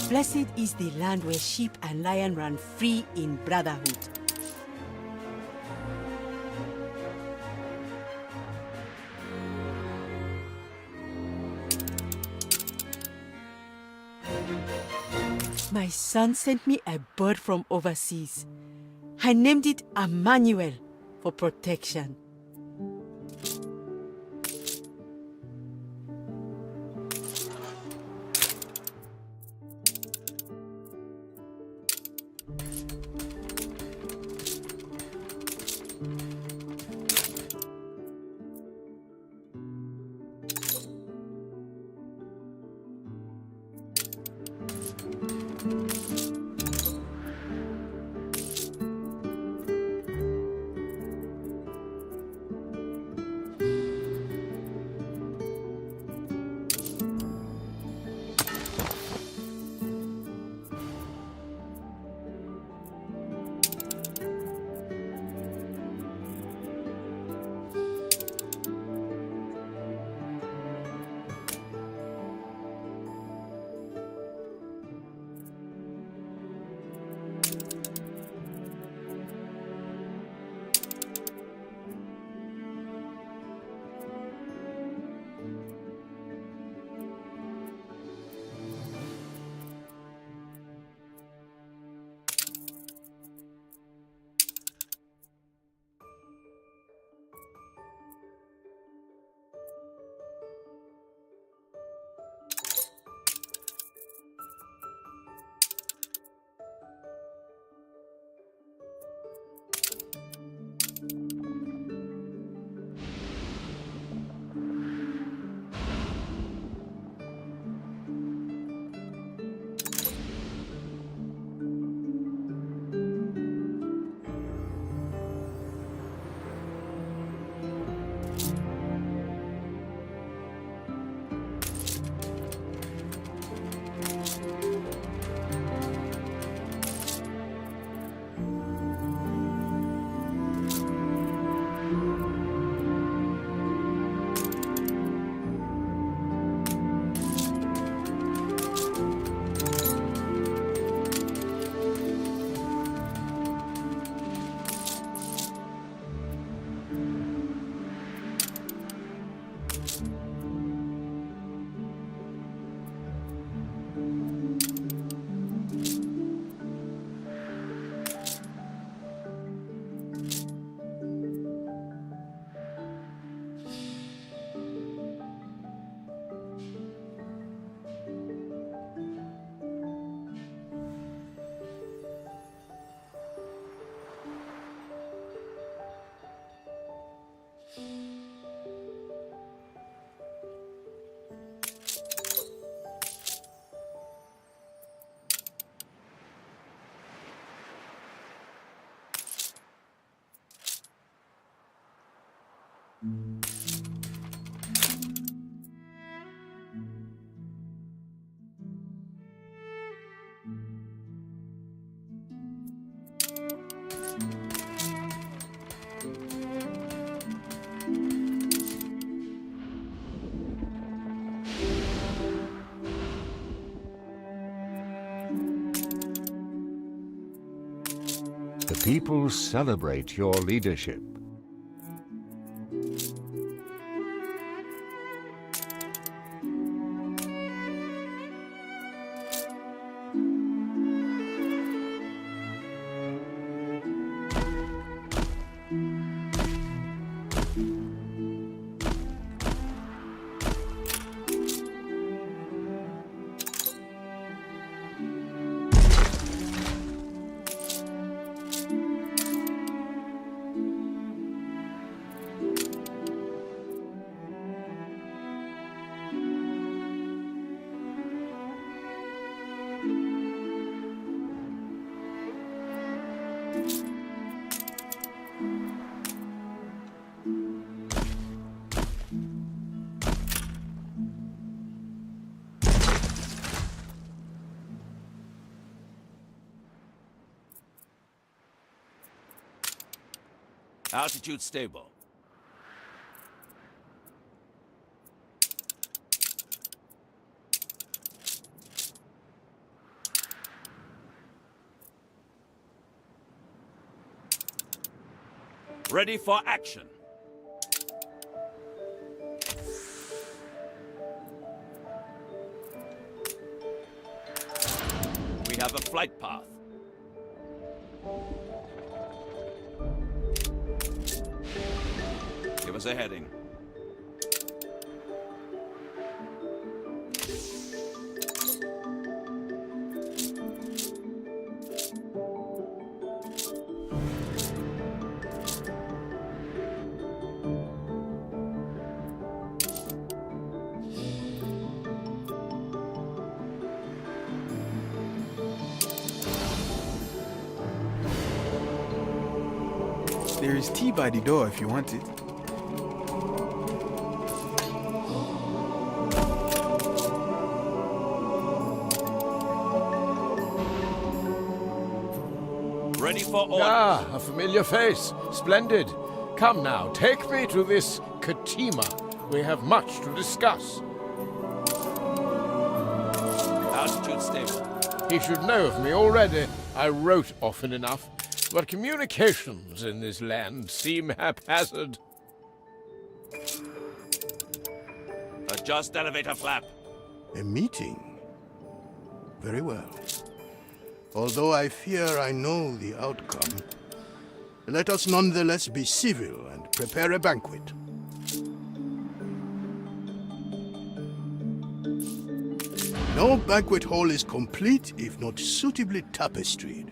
Blessed is the land where sheep and lion run free in brotherhood. My son sent me a bird from overseas. I named it Emmanuel for protection. The people celebrate your leadership. Altitude stable. Ready for action. We have a flight path. Give us a heading. There is tea by the door if you want it. Ready for orders. Ah, a familiar face. Splendid. Come now, take me to this Katima. We have much to discuss. Altitude stable. He should know of me already. I wrote often enough. But communications in this land seem haphazard. Adjust elevator flap. A meeting? Very well. Although I fear I know the outcome, let us nonetheless be civil and prepare a banquet. No banquet hall is complete if not suitably tapestried.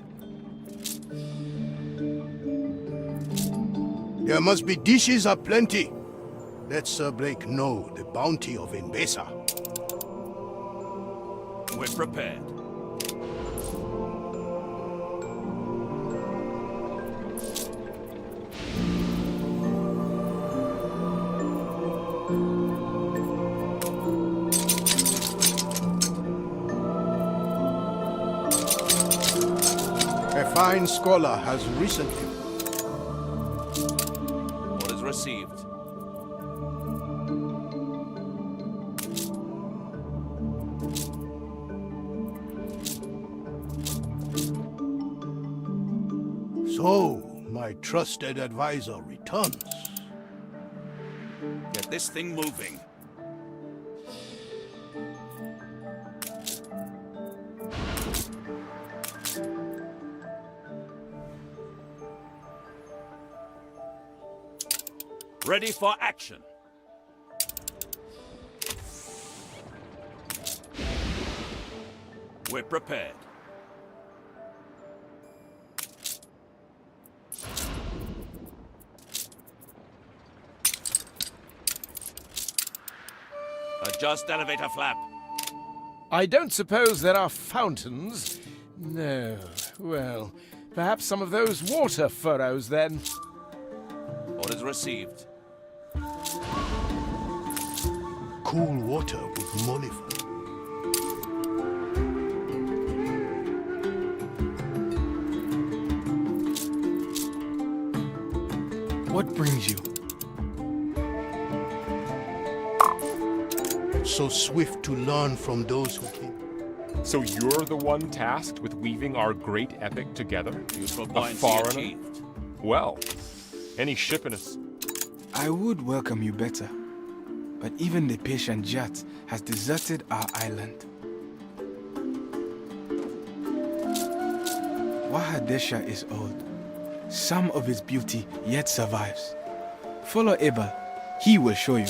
There must be dishes aplenty. Let Sir Blake know the bounty of Enbesa. We're prepared. A fine scholar has recently... Orders received. So, my trusted advisor returns. Get this thing moving. Ready for action. We're prepared. Adjust elevator flap. I don't suppose there are fountains. No. Well, perhaps some of those water furrows then. Orders received. Cool water with Molifa. What brings you? So swift to learn from those who came. So you're the one tasked with weaving our great epic together? Useful A points foreigner? achieved. Well, any ship in us. I would welcome you better, but even the patient Jat has deserted our island. Wahadesha is old. Some of its beauty yet survives. Follow Ebal. He will show you.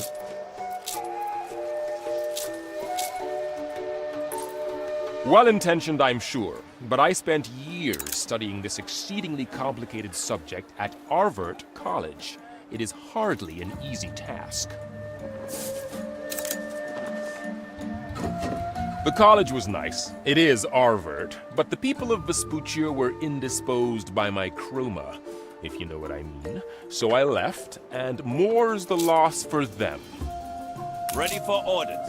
Well-intentioned, I'm sure, but I spent years studying this exceedingly complicated subject at Arvert College. It is hardly an easy task. The college was nice. It is Arvert, but the people of Vespuccia were indisposed by my chroma, if you know what I mean. So I left, and more's the loss for them. Ready for orders.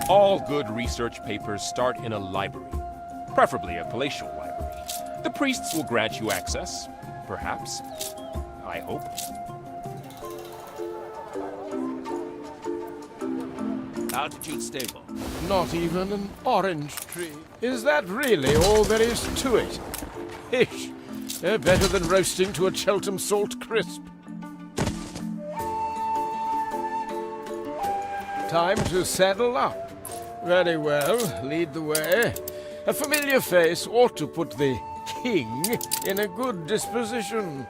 All good research papers start in a library, preferably a palatial library. The priests will grant you access, perhaps. I hope. Altitude stable. Not even an orange tree. Is that really all there is to it? Ish. They're better than roasting to a Cheltenham salt crisp. Time to saddle up. Very well, lead the way. A familiar face ought to put the king in a good disposition.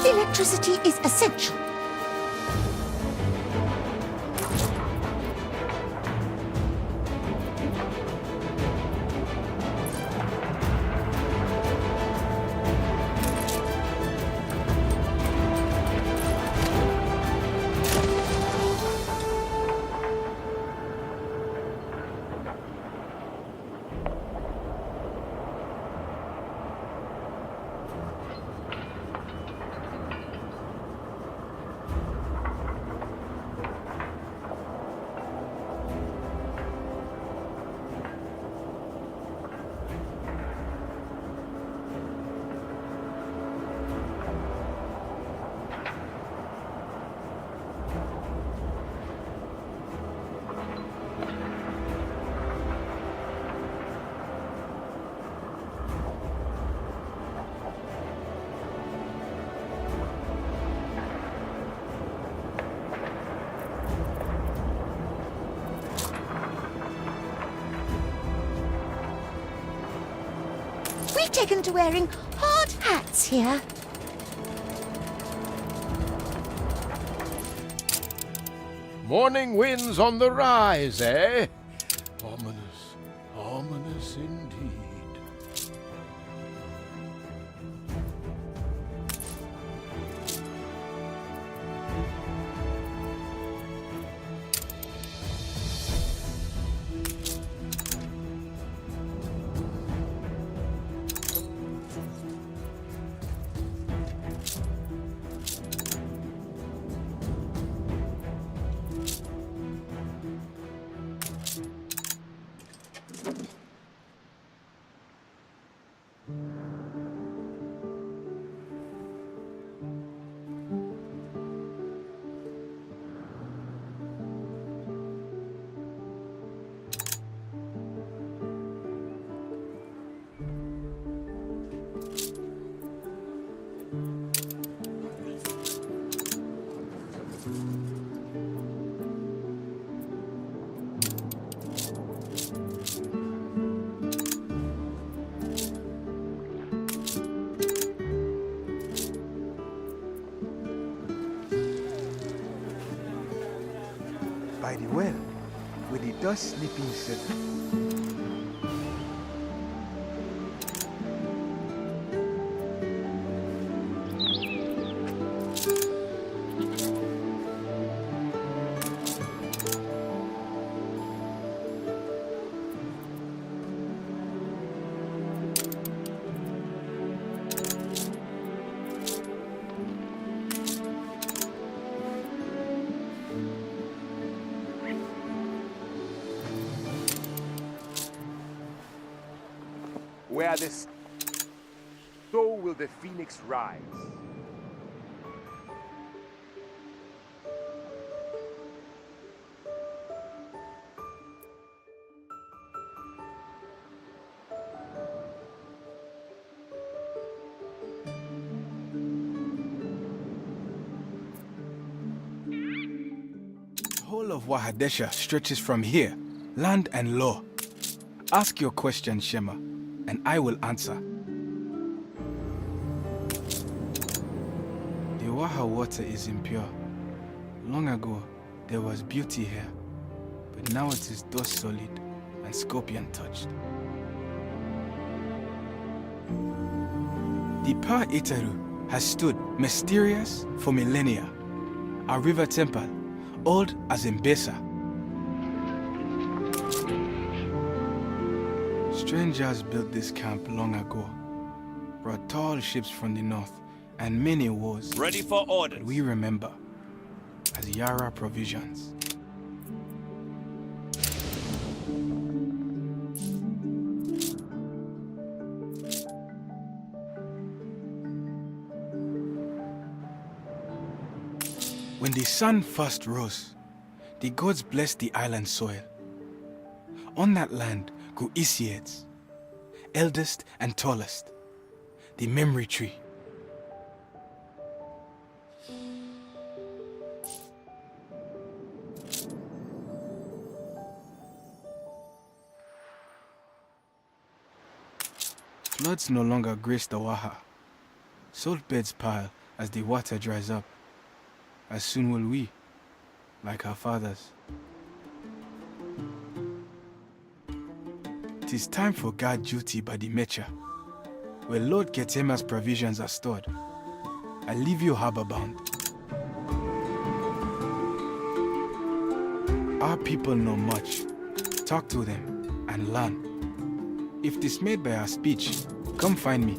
Electricity is essential. We've taken to wearing hard hats here. Morning winds on the rise, eh? Ominous, ominous indeed. By the well, with the dust sleeping settled. Where this, so will the phoenix rise. The whole of Wahadesha stretches from here, land and law. Ask your question, Shema, and I will answer. The Waha water is impure. Long ago, there was beauty here, but now it is dust solid and scorpion touched. The Pa Itaru has stood mysterious for millennia. Our river temple, old as Mbesa. Strangers built this camp long ago, brought tall ships from the north, and many wars. Ready for orders. We remember as Yara provisions. When the sun first rose, the gods blessed the island soil. On that land grew Isiads, eldest and tallest, the memory tree. Floods no longer grace the Waha. Salt beds pile as the water dries up. As soon will we, like our fathers. It is time for guard duty by the Mecha, where Lord Ketema's provisions are stored. I leave you harbor bound. Our people know much. Talk to them and learn. If dismayed by our speech, come find me.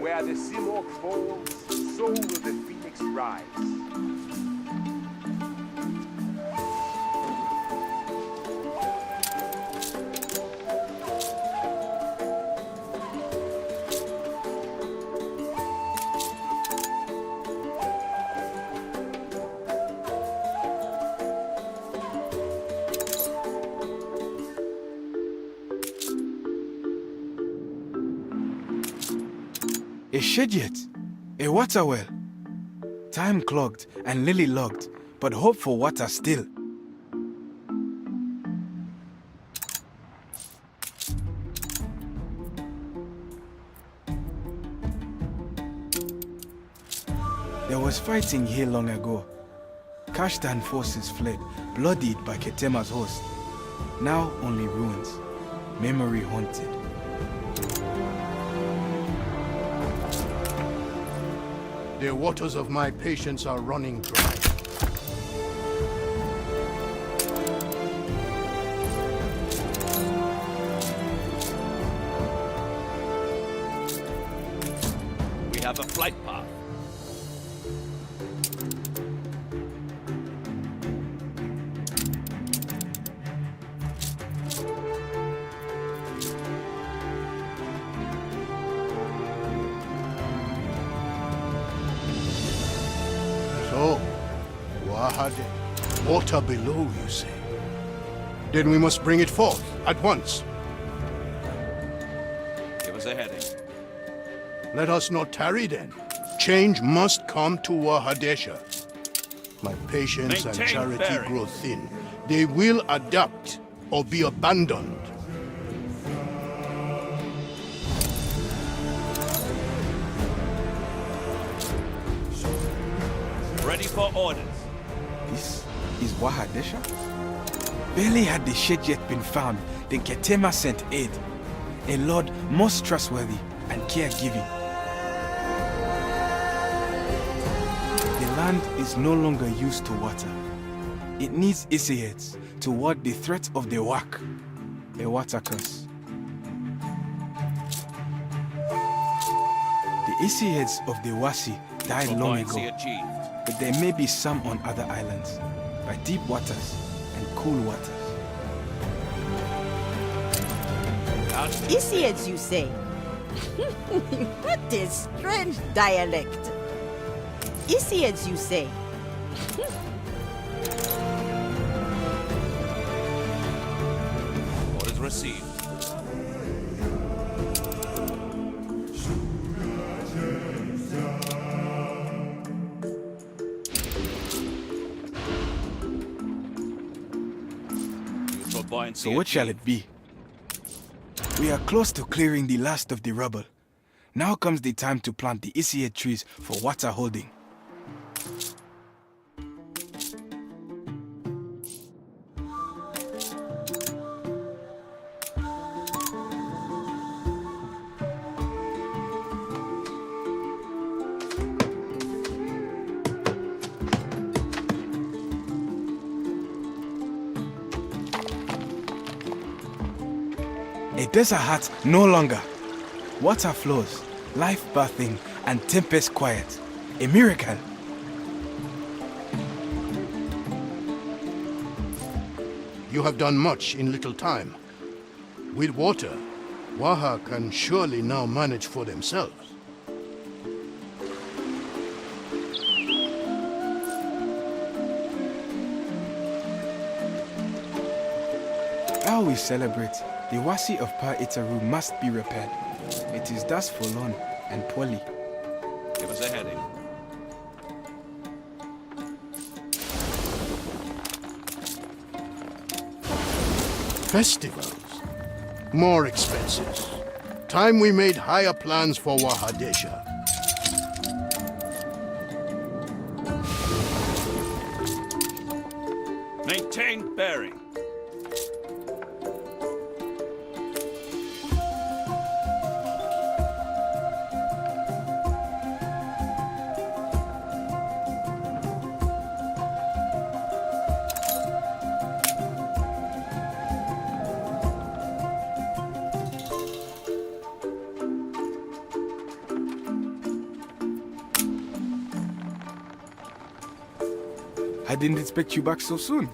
Where the Simorgh falls, so will the phoenix rise. A shedjet, a water well. Time clogged and lily logged, but hope for water still. There was fighting here long ago. Kashtan forces fled, bloodied by Ketema's host. Now only ruins, memory haunted. The waters of my patience are running dry. We have a flight path. Wahade. Water below, you say? Then we must bring it forth at once. Give us a heading. Let us not tarry then. Change must come to Wahadesha. My patience and Maintain charity bearing. grow thin. They will adapt or be abandoned. Ready for orders. This is Wahadesha? Barely had the shed yet been found, then Ketema sent aid. A lord most trustworthy and caregiving. The land is no longer used to water. It needs Isaiads to ward the threat of the Wak, a water curse. The Isaiads of the Wasi died long ago, Prophecy achieved. but there may be some on other islands, by deep waters and cool waters. Isaiads, you say? What a strange dialect. Isaiads, you say? Orders received. Useful buoyancy So what shall achieved. it be? We are close to clearing the last of the rubble. Now comes the time to plant the Isiad trees for water holding. A desert hut no longer. Water flows, life bathing, and tempest quiet. A miracle. You have done much in little time. With water, Waha can surely now manage for themselves. How we celebrate, the Wasi of Pa Itaru must be repaired. It is thus forlorn and poorly. Give us a heading. Festivals. More expenses. Time we made higher plans for Wahadesha. Maintain bearing. I didn't expect you back so soon.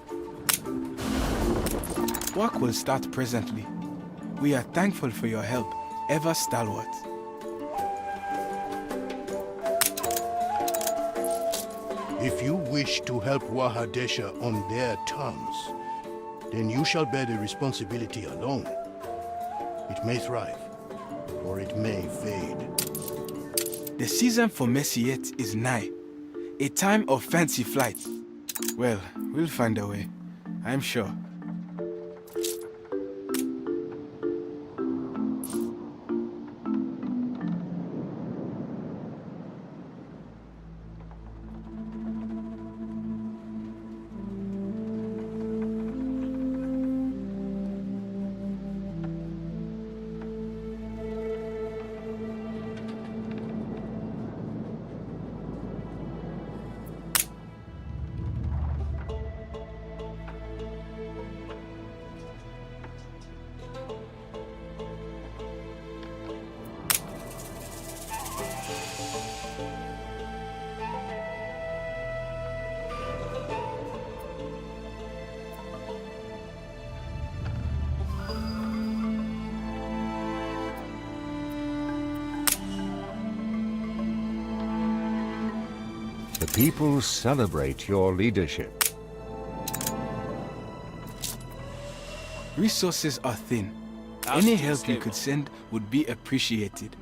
Work will start presently. We are thankful for your help, ever stalwart. If you wish to help Wahadesha on their terms, then you shall bear the responsibility alone. It may thrive, or it may fade. The season for Messiet is nigh, a time of fancy flight. Well, we'll find a way, I'm sure. The people celebrate your leadership. Resources are thin. How's Any the help you stable? could send would be appreciated.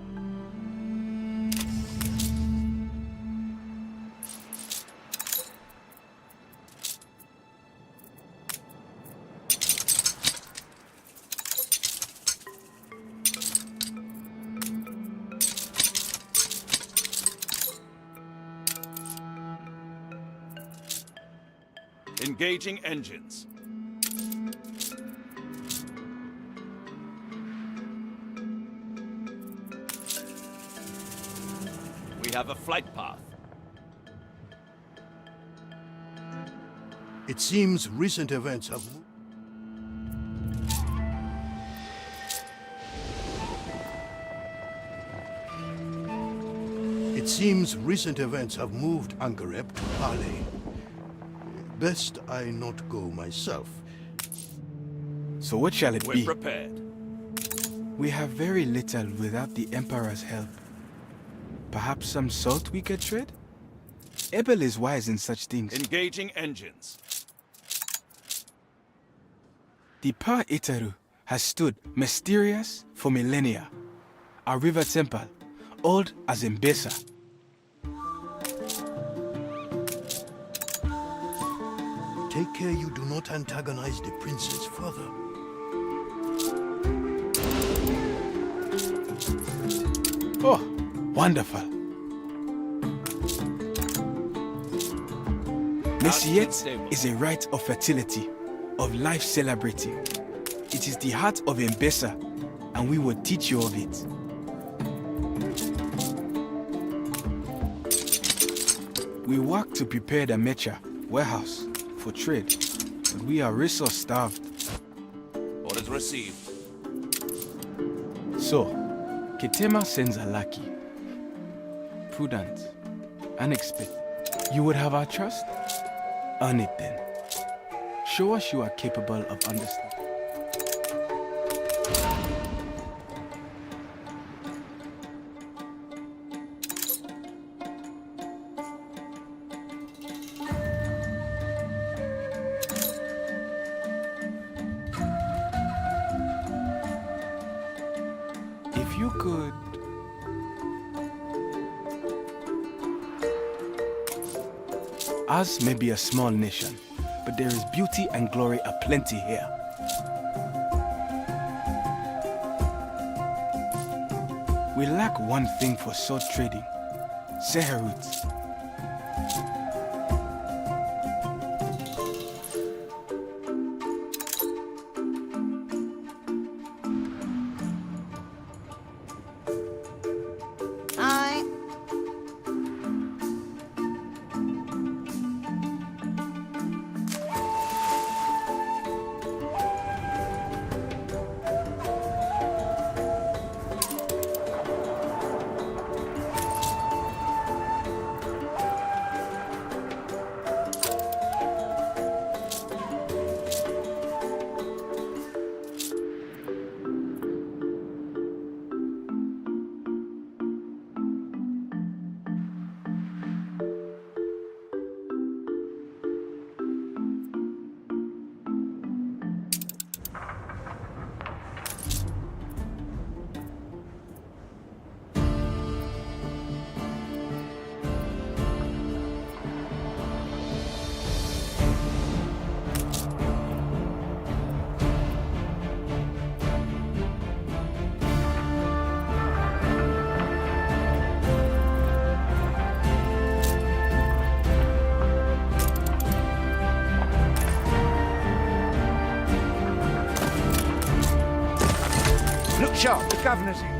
Engaging engines. We have a flight path. It seems recent events have... It seems recent events have moved Angareb to Parley. Best I not go myself. So what shall it We're be? prepared. We have very little without the Emperor's help. Perhaps some salt we could trade? Ebel is wise in such things. Engaging engines. The Pa Itaru has stood mysterious for millennia. Our river temple, old as Mbesa. Take care you do not antagonize the princess further. Oh, wonderful. Messiet is a rite of fertility, of life celebrating. It is the heart of Mbesa, and we will teach you of it. We work to prepare the Mecha warehouse for trade, but we are resource starved. Orders received. So, Ketema sends a lucky, prudent, unexpected. You would have our trust? Earn it then. Show us you are capable of understanding. If you could... Ours may be a small nation, but there is beauty and glory aplenty here. We lack one thing for sword trading, Seherut. I... Look sharp, the governor's here.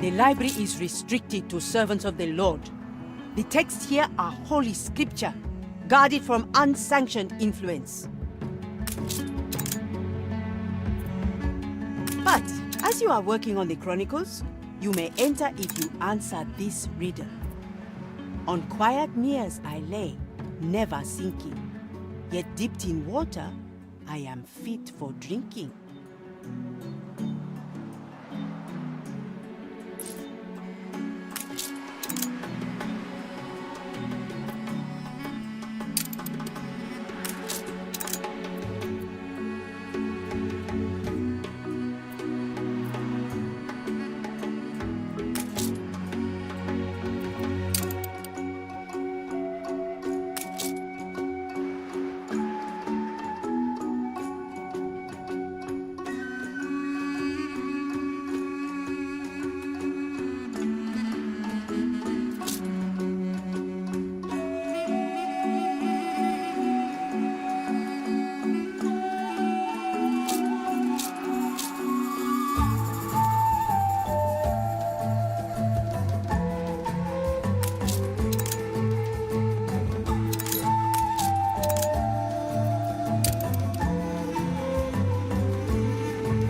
The library is restricted to servants of the Lord. The texts here are holy scripture, guarded from unsanctioned influence. But as you are working on the Chronicles, you may enter if you answer this riddle. On quiet meres I lay, never sinking, yet dipped in water, I am fit for drinking.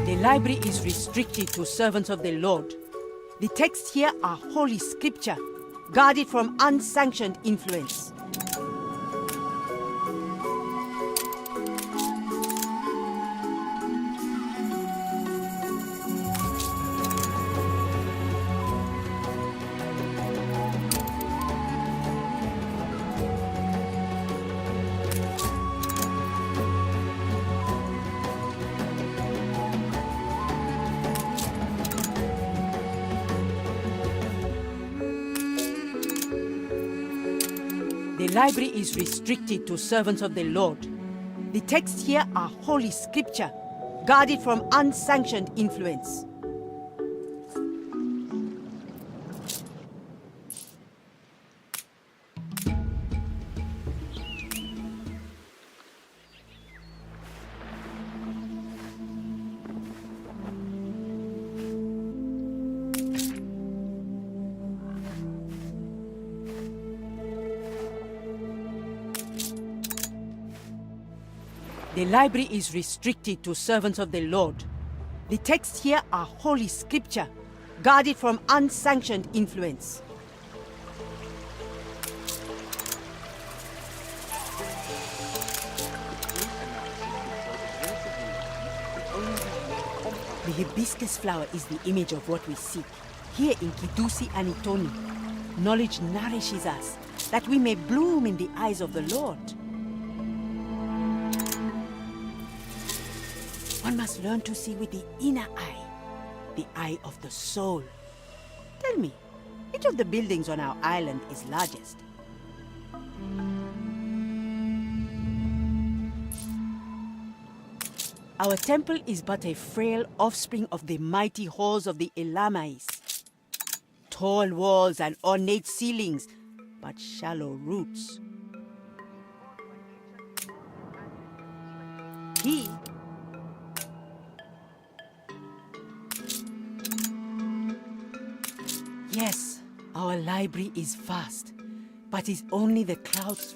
The library is restricted to servants of the Lord. The texts here are holy scripture, guarded from unsanctioned influence. The library is restricted to servants of the Lord. The texts here are holy scripture, guarded from unsanctioned influence. The library is restricted to servants of the Lord. The texts here are holy scripture, guarded from unsanctioned influence. The hibiscus flower is the image of what we seek. Here in Kidusi and Itoni, knowledge nourishes us, that we may bloom in the eyes of the Lord. One must learn to see with the inner eye, the eye of the soul. Tell me, which of the buildings on our island is largest? Our temple is but a frail offspring of the mighty halls of the Elamais. Tall walls and ornate ceilings, but shallow roots. Yes, our library is vast, but is only the clouds.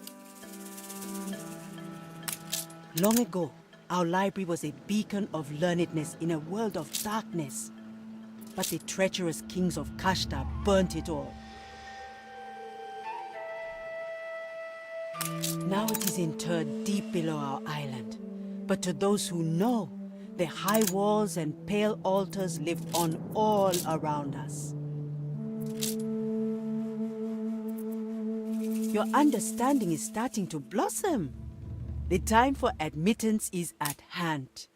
Long ago, our library was a beacon of learnedness in a world of darkness. But the treacherous kings of Kashta burnt it all. Now it is interred deep below our island. But to those who know, the high walls and pale altars live on all around us. Your understanding is starting to blossom. The time for admittance is at hand.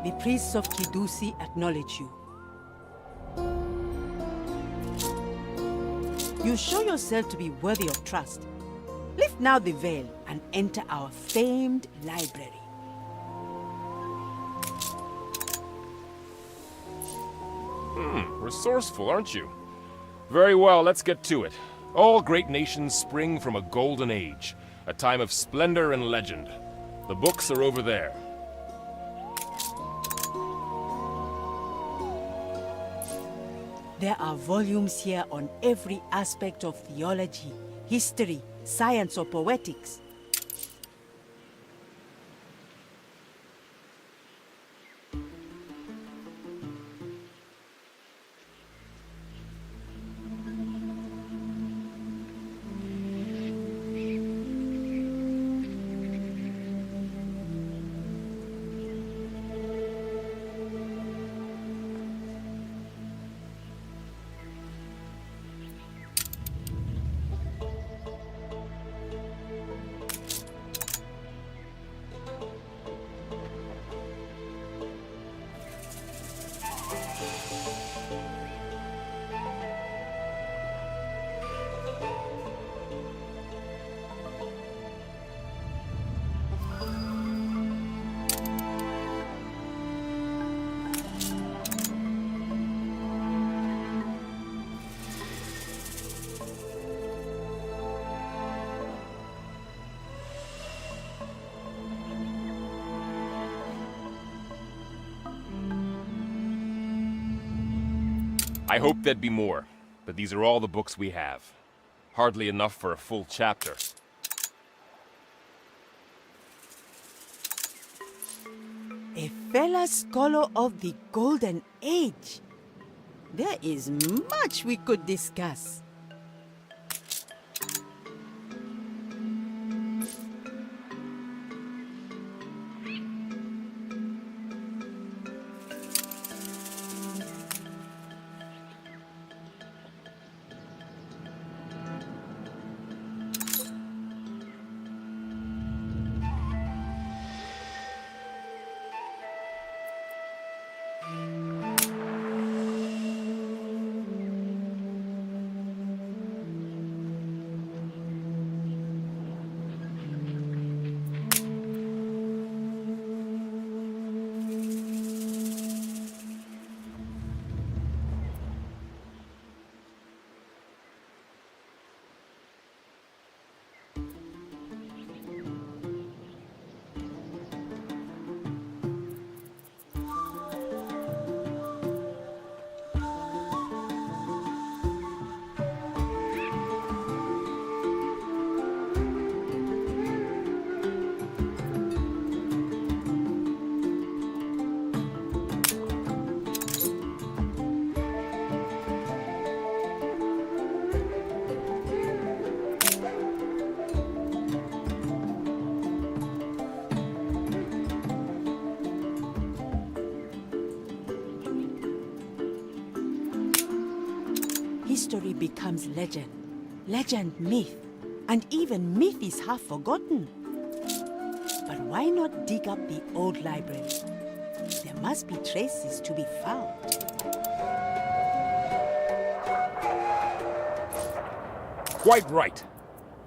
The priests of Kidusi acknowledge you. You show yourself to be worthy of trust. Lift now the veil and enter our famed library. Resourceful, aren't you? Very well, let's get to it. All great nations spring from a golden age, a time of splendor and legend. The books are over there. There are volumes here on every aspect of theology, history, science, or poetics. I hoped there'd be more, but these are all the books we have. Hardly enough for a full chapter. A fellow scholar of the Golden Age. There is much we could discuss. History becomes legend, legend myth, and even myth is half forgotten. But why not dig up the old library? There must be traces to be found. Quite right.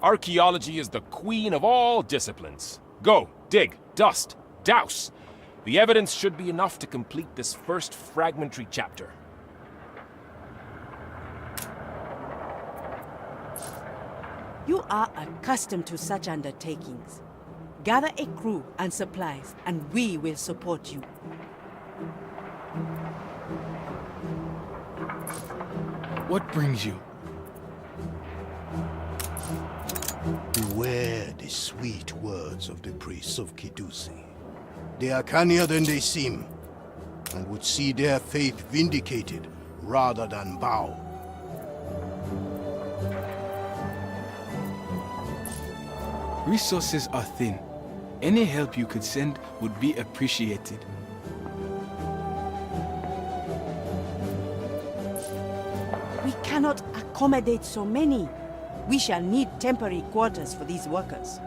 Archaeology is the queen of all disciplines. Go, dig, dust, douse. The evidence should be enough to complete this first fragmentary chapter. You are accustomed to such undertakings. Gather a crew and supplies, and we will support you. What brings you? Beware the sweet words of the priests of Kidusi. They are cannier than they seem, and would see their faith vindicated rather than bow. Resources are thin. Any help you could send would be appreciated. We cannot accommodate so many. We shall need temporary quarters for these workers.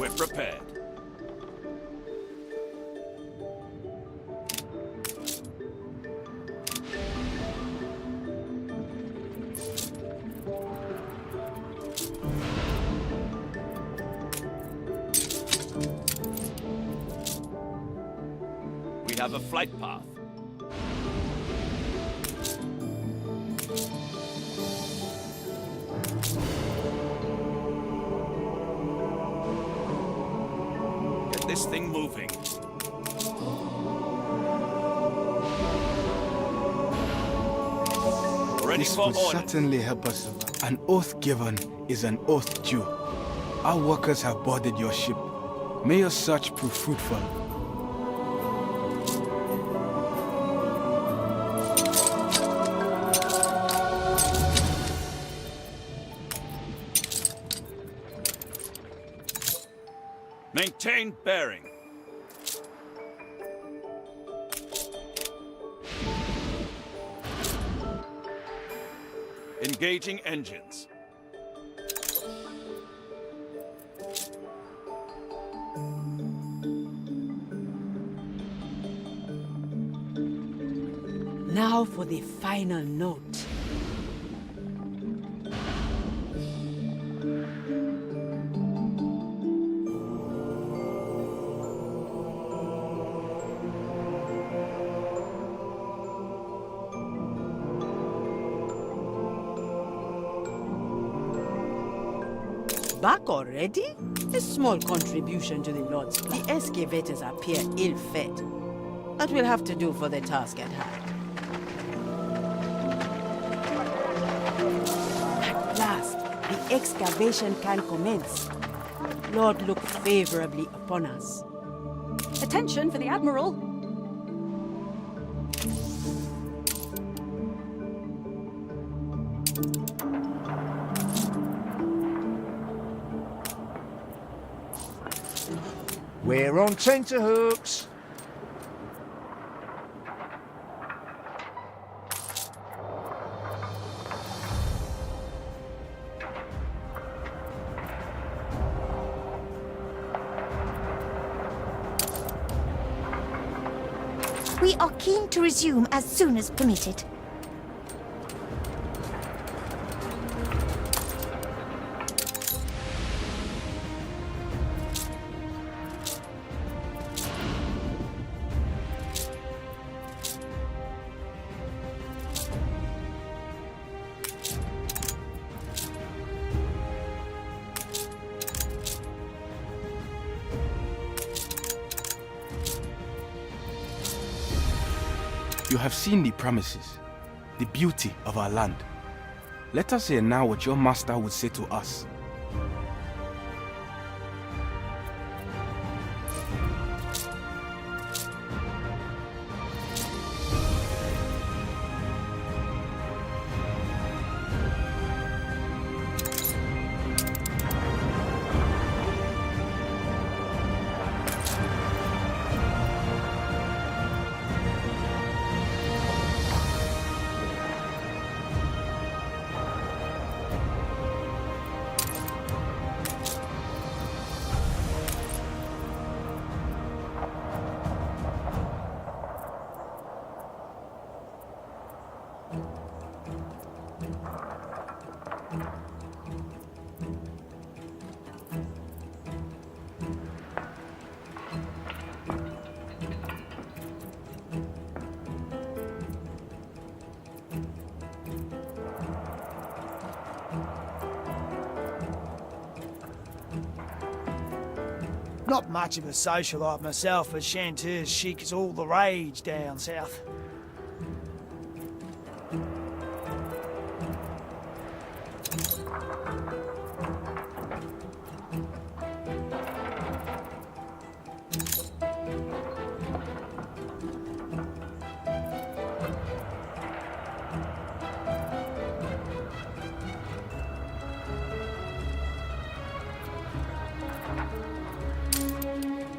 We're prepared. We have a flight path. Get this thing moving. Ready This for would orders. certainly help us. An oath given is an oath due. Our workers have boarded your ship. May your search prove fruitful. Maintain bearing. Engaging engines. Now for the final note. Back already? A small contribution to the Lord's plan. The excavators appear ill-fed. That we'll have to do for the task at hand. At last, the excavation can commence. Lord, look favorably upon us. Attention for the Admiral. We're on tenterhooks. We are keen to resume as soon as permitted. You have seen the promises, the beauty of our land. Let us hear now what your master would say to us. Not much of a socialite myself, but chanteuse chic is all the rage down south.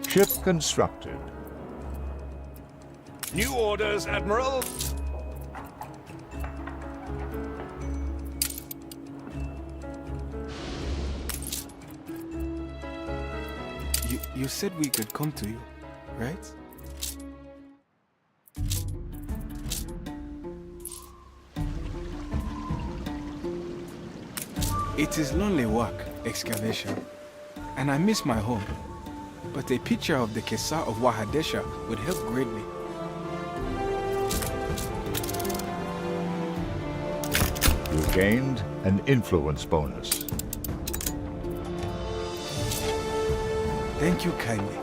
Ship constructed. New orders, Admiral. You said we could come to you, right? It is lonely work, excavation, and I miss my home. But a picture of the Kesar of Wahadesha would help greatly. You gained an influence bonus. Thank you kindly.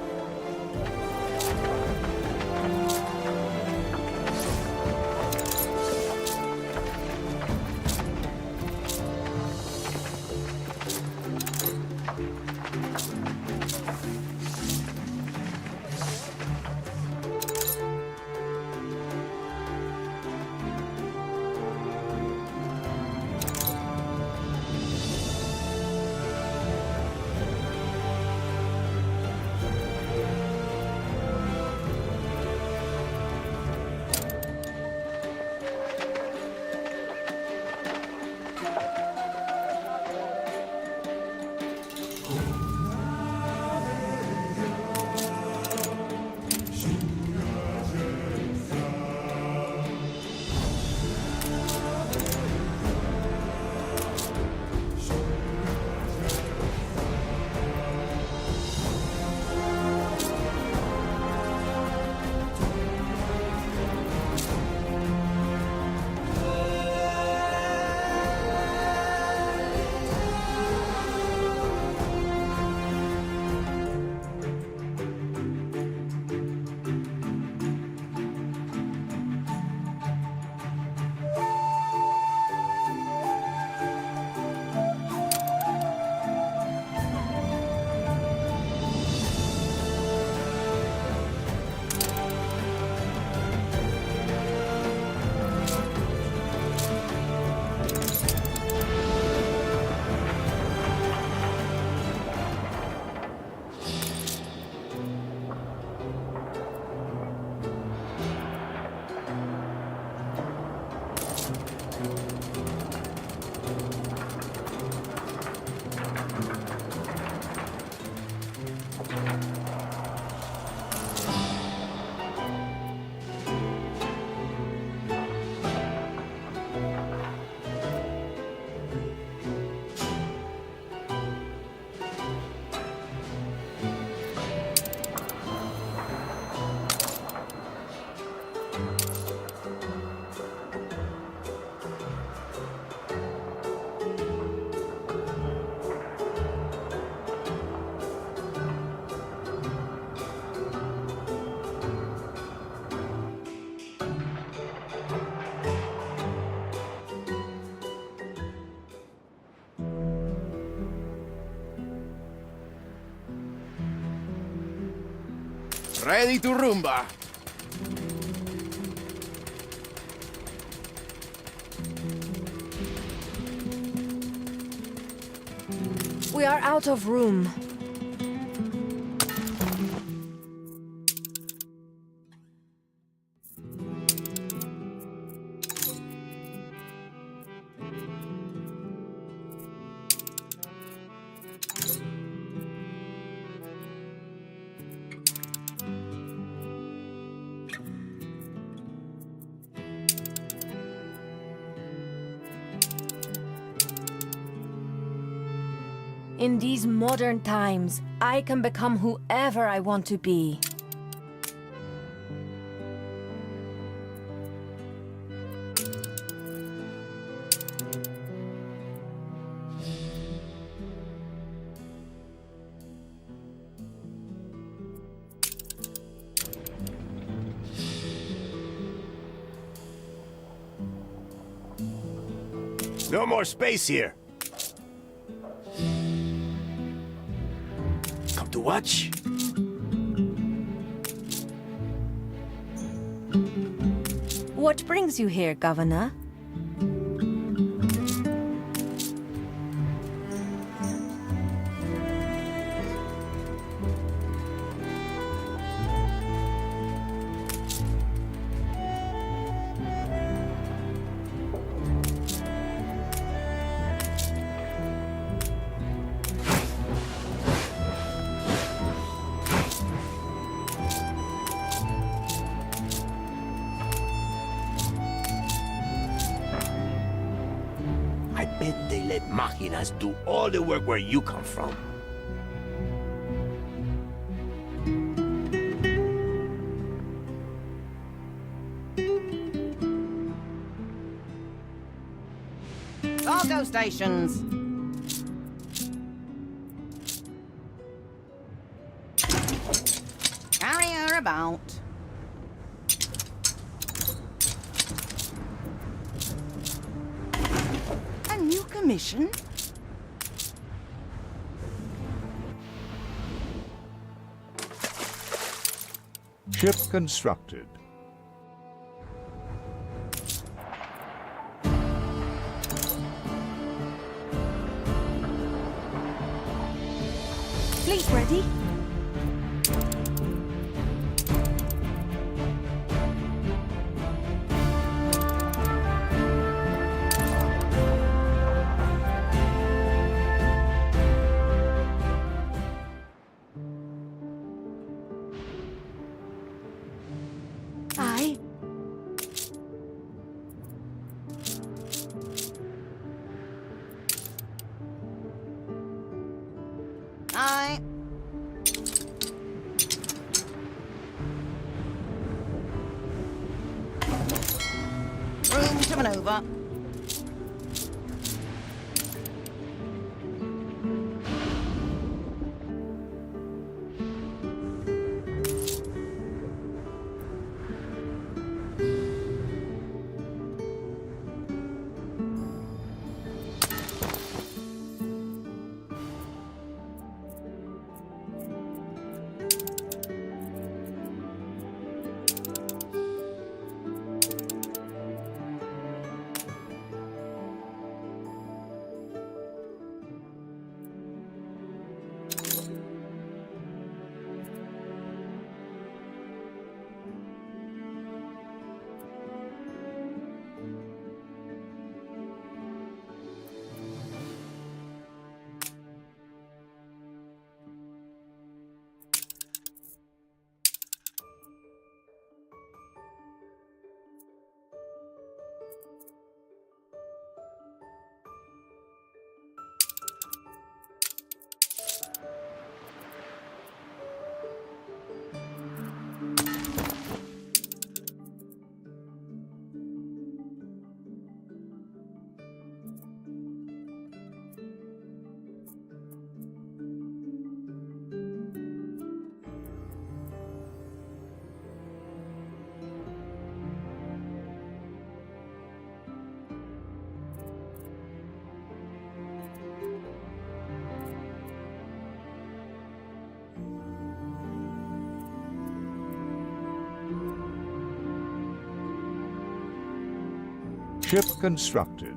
Ready to rumba. We are out of room. In these modern times, I can become whoever I want to be. No more space here. Come to watch? What brings you here, Governor? let Machinas do all the work where you come from. Cargo stations. Carry her about. A new commission? Ship constructed. Fleet ready? Aye. Aye. Room to maneuver. Ship constructed.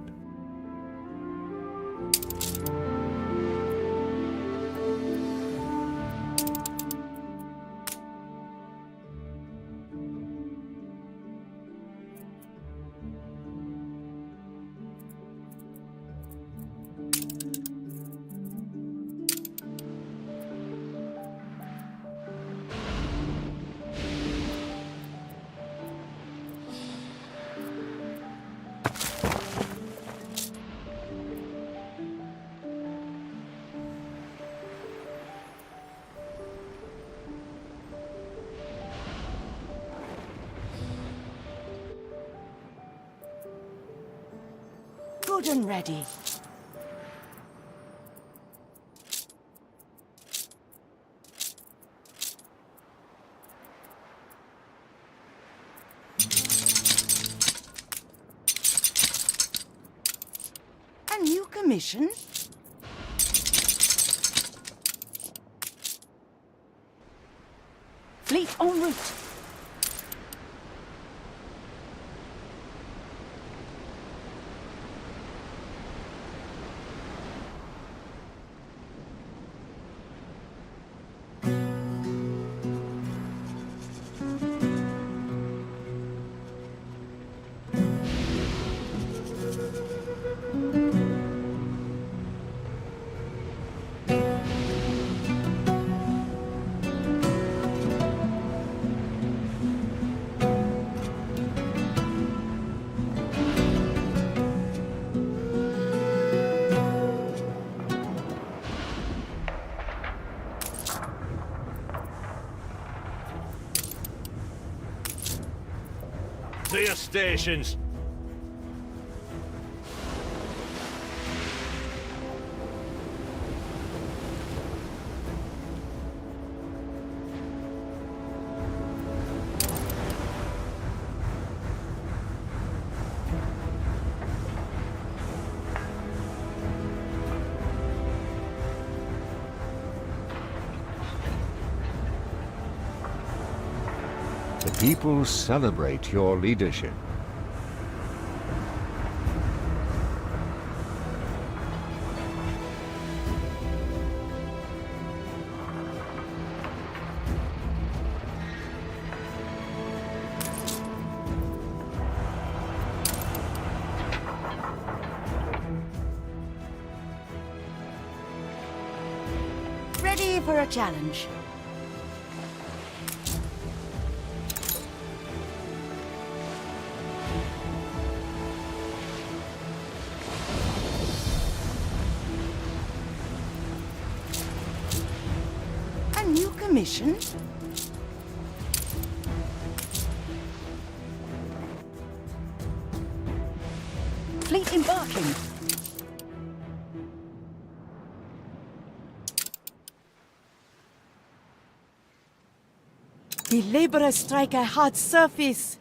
Good and ready. A new commission? Fleet en route. to your stations. The people celebrate your leadership. Ready for a challenge. A new commission? Fleet embarking. The laborers strike a hard surface.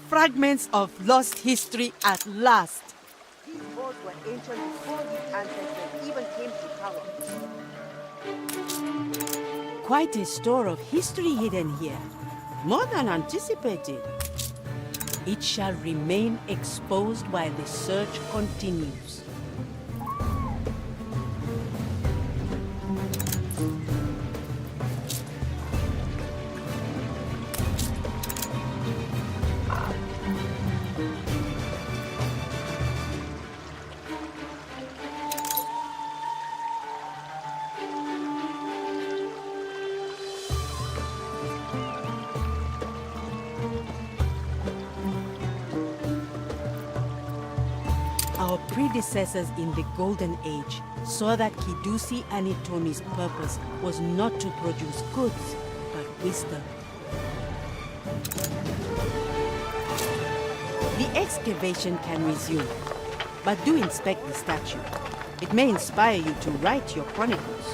Fragments of lost history at last. These boards were ancient before these ancestors even came to power. Quite a store of history hidden here. More than anticipated. It shall remain exposed while the search continues. Our predecessors in the Golden Age saw that Kidusi Anitomi's purpose was not to produce goods, but wisdom. The excavation can resume, but do inspect the statue. It may inspire you to write your chronicles.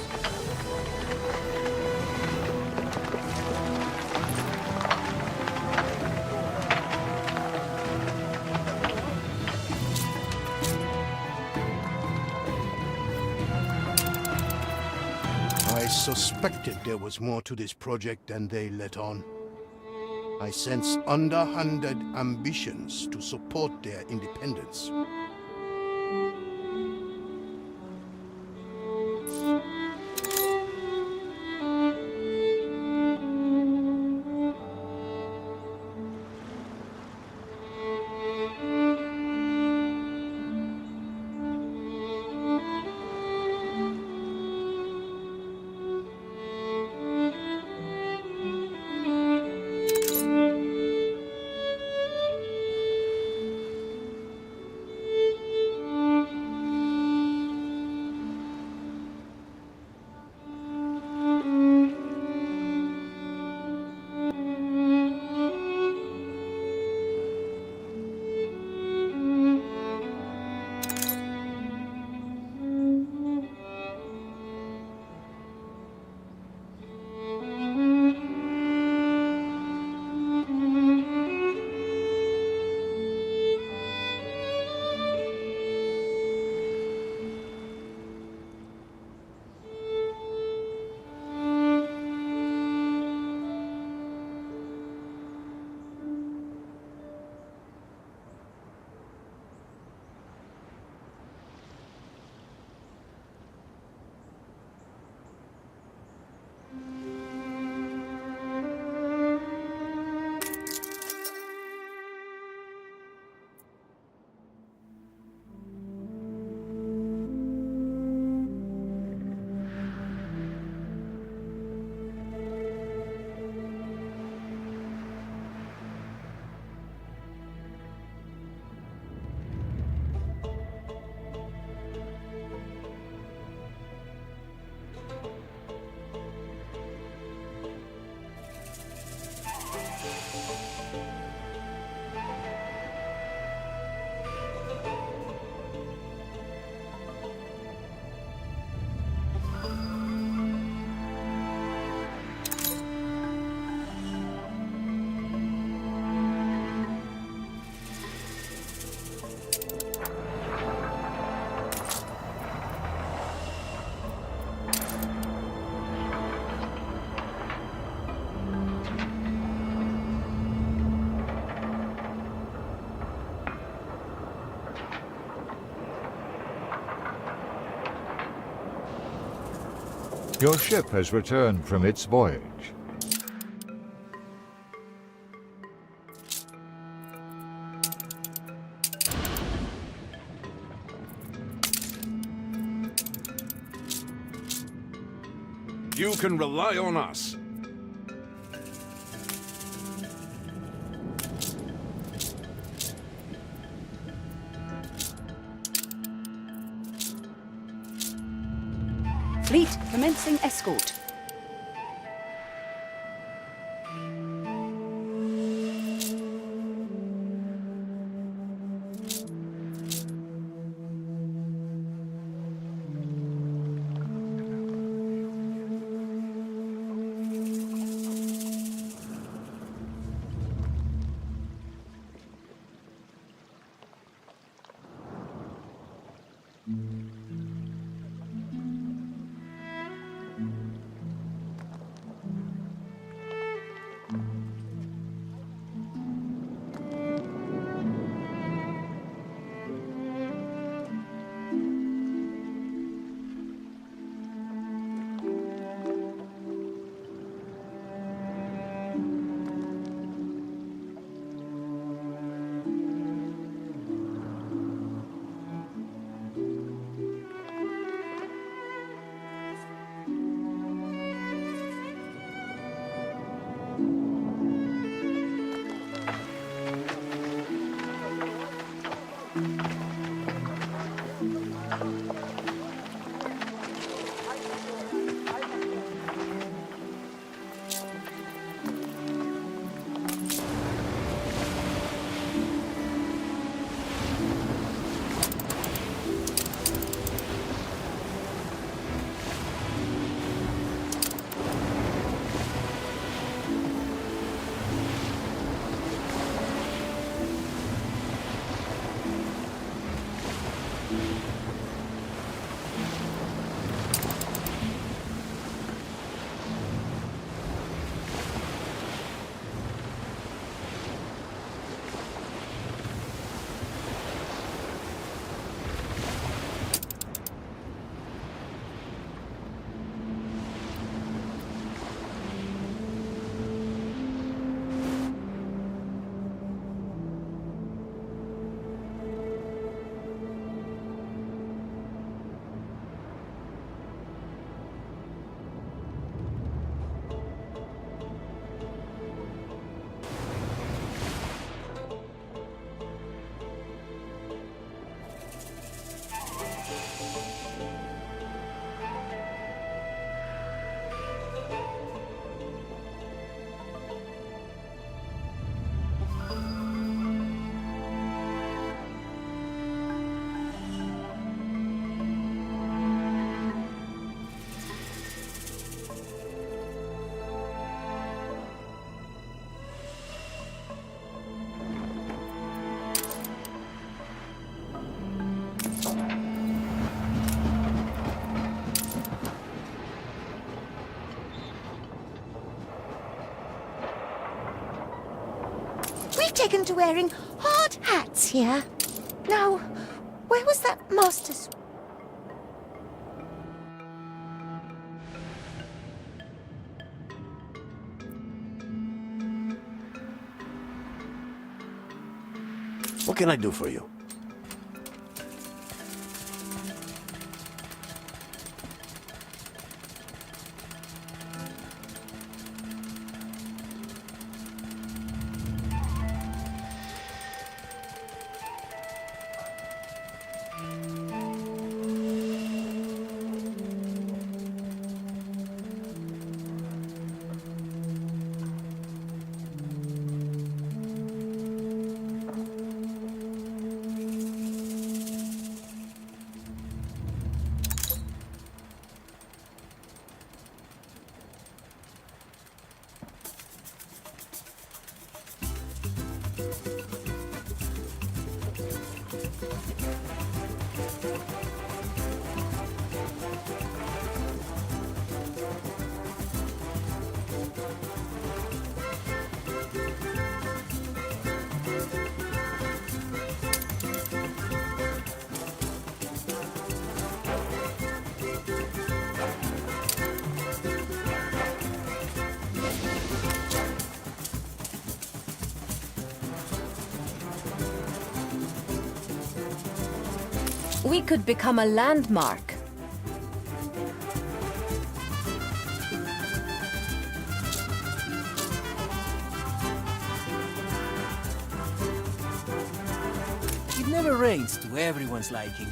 I suspected there was more to this project than they let on. I sense underhanded ambitions to support their independence. Your ship has returned from its voyage. You can rely on us. Fleet commencing escort. We've taken to wearing hard hats here. Now, where was that master's... What can I do for you? We could become a landmark. It never rains to everyone's liking.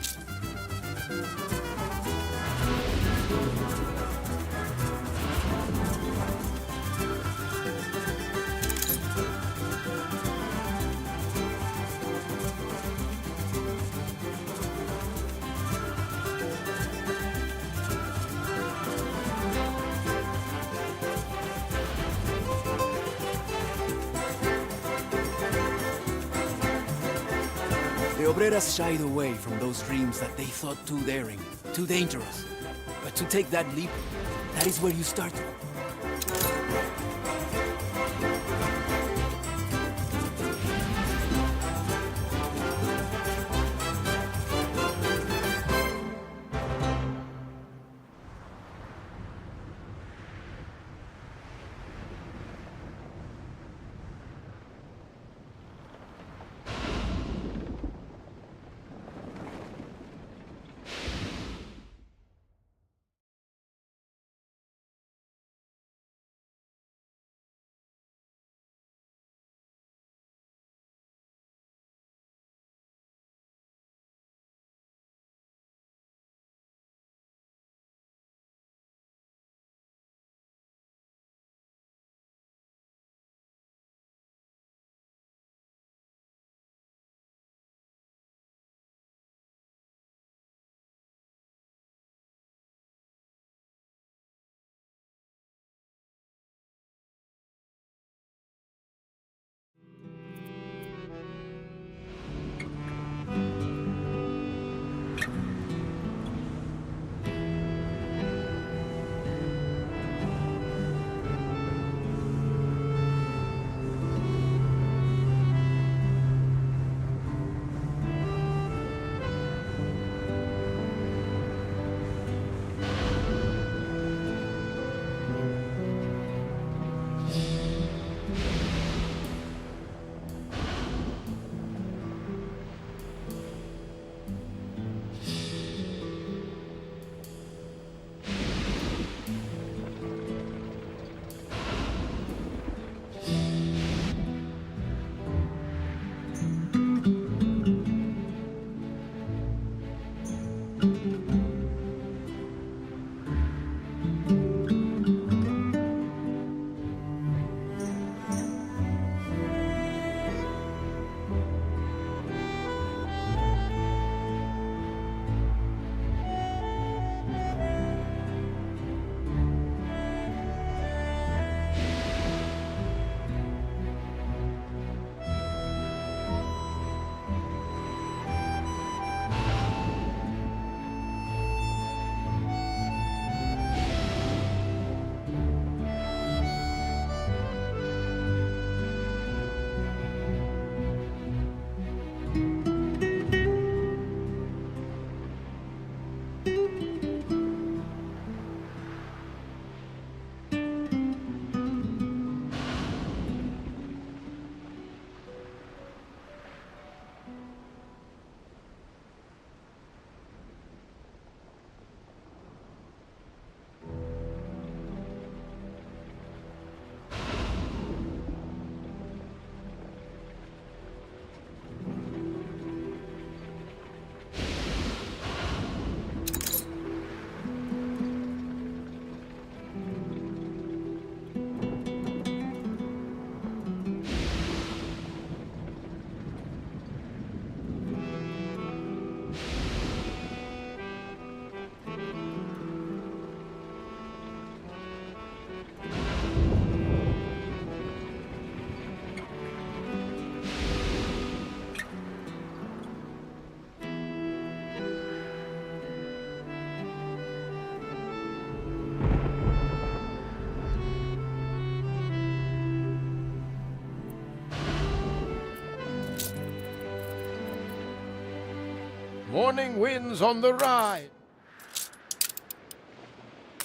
The Obreras shied away from those dreams that they thought too daring, too dangerous. But to take that leap, that is where you started. Morning winds on the ride.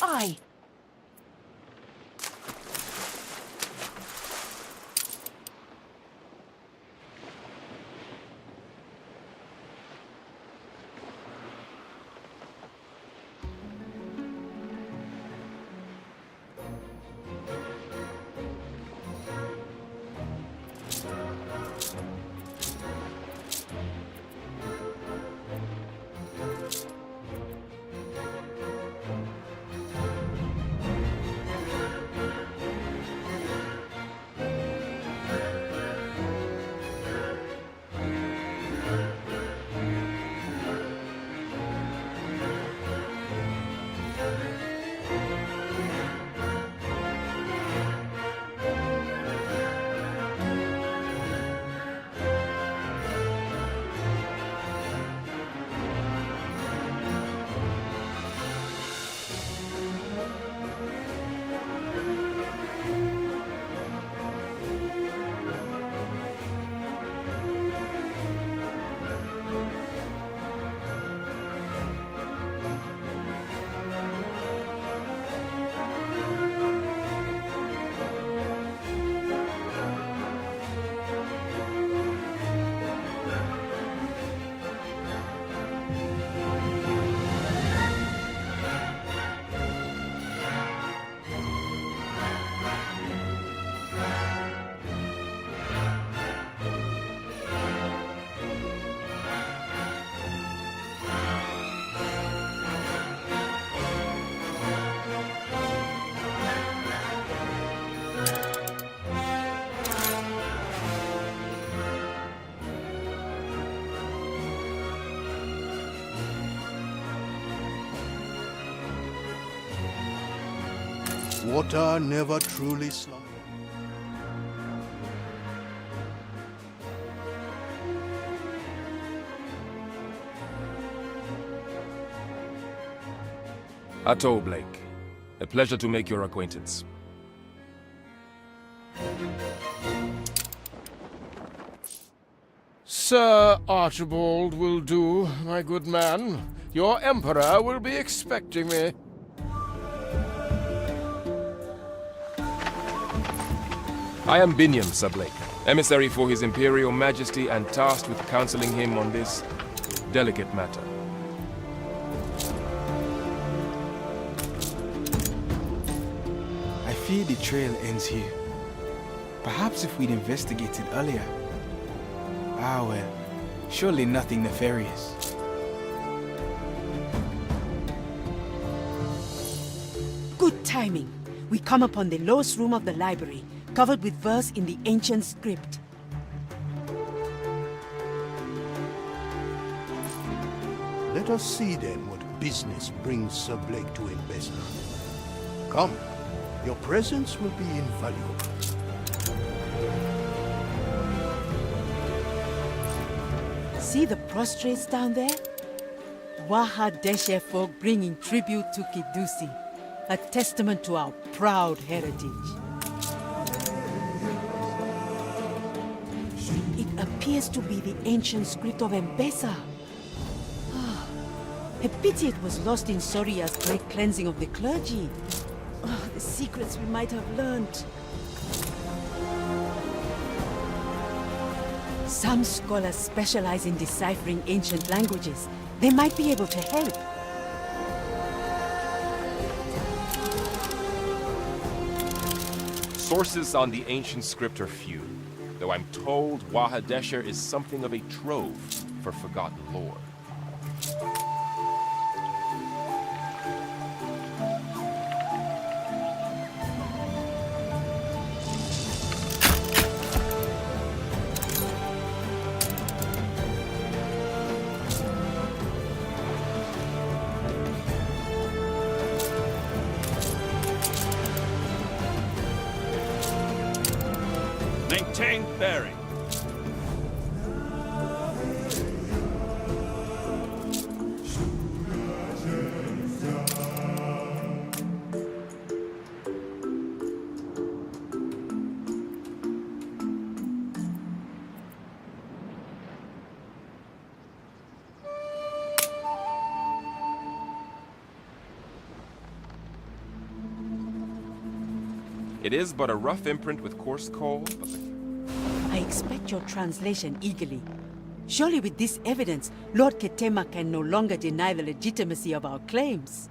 Aye. Water never truly slumbers. Atto Blake. A pleasure to make your acquaintance. Sir Archibald will do, my good man. Your Emperor will be expecting me. I am Binyam, Sir Blake, emissary for His Imperial Majesty and tasked with counseling him on this delicate matter. I fear the trail ends here. Perhaps if we'd investigated earlier. Ah well, surely nothing nefarious. Good timing. We come upon the lowest room of the library, covered with verse in the ancient script. Let us see then what business brings Sir Blake to Embesa. Come, your presence will be invaluable. See the prostrates down there? Waha Deshe folk bringing tribute to Kidusi, a testament to our proud heritage. It appears to be the ancient script of Embesa. A pity it was lost in Soria's great cleansing of the clergy. The secrets we might have learned. Some scholars specialize in deciphering ancient languages. They might be able to help. Sources on the ancient script are few, though I'm told Wahadesher is something of a trove for forgotten lore. Maintain bearing. It is but a rough imprint with coarse coal, but the I expect your translation eagerly. Surely with this evidence, Lord Ketema can no longer deny the legitimacy of our claims.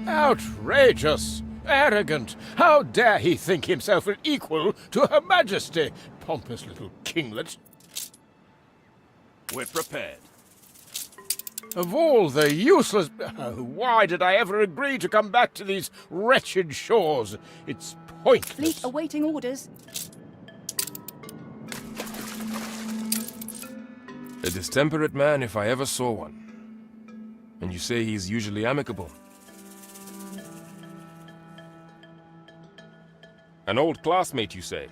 Outrageous! Arrogant! How dare he think himself an equal to Her Majesty? Pompous little kinglet. We're prepared. Of all the useless... why did I ever agree to come back to these wretched shores? It's pointless. Fleet awaiting orders. A distemperate man if I ever saw one. And you say he's usually amicable. An old classmate, you say?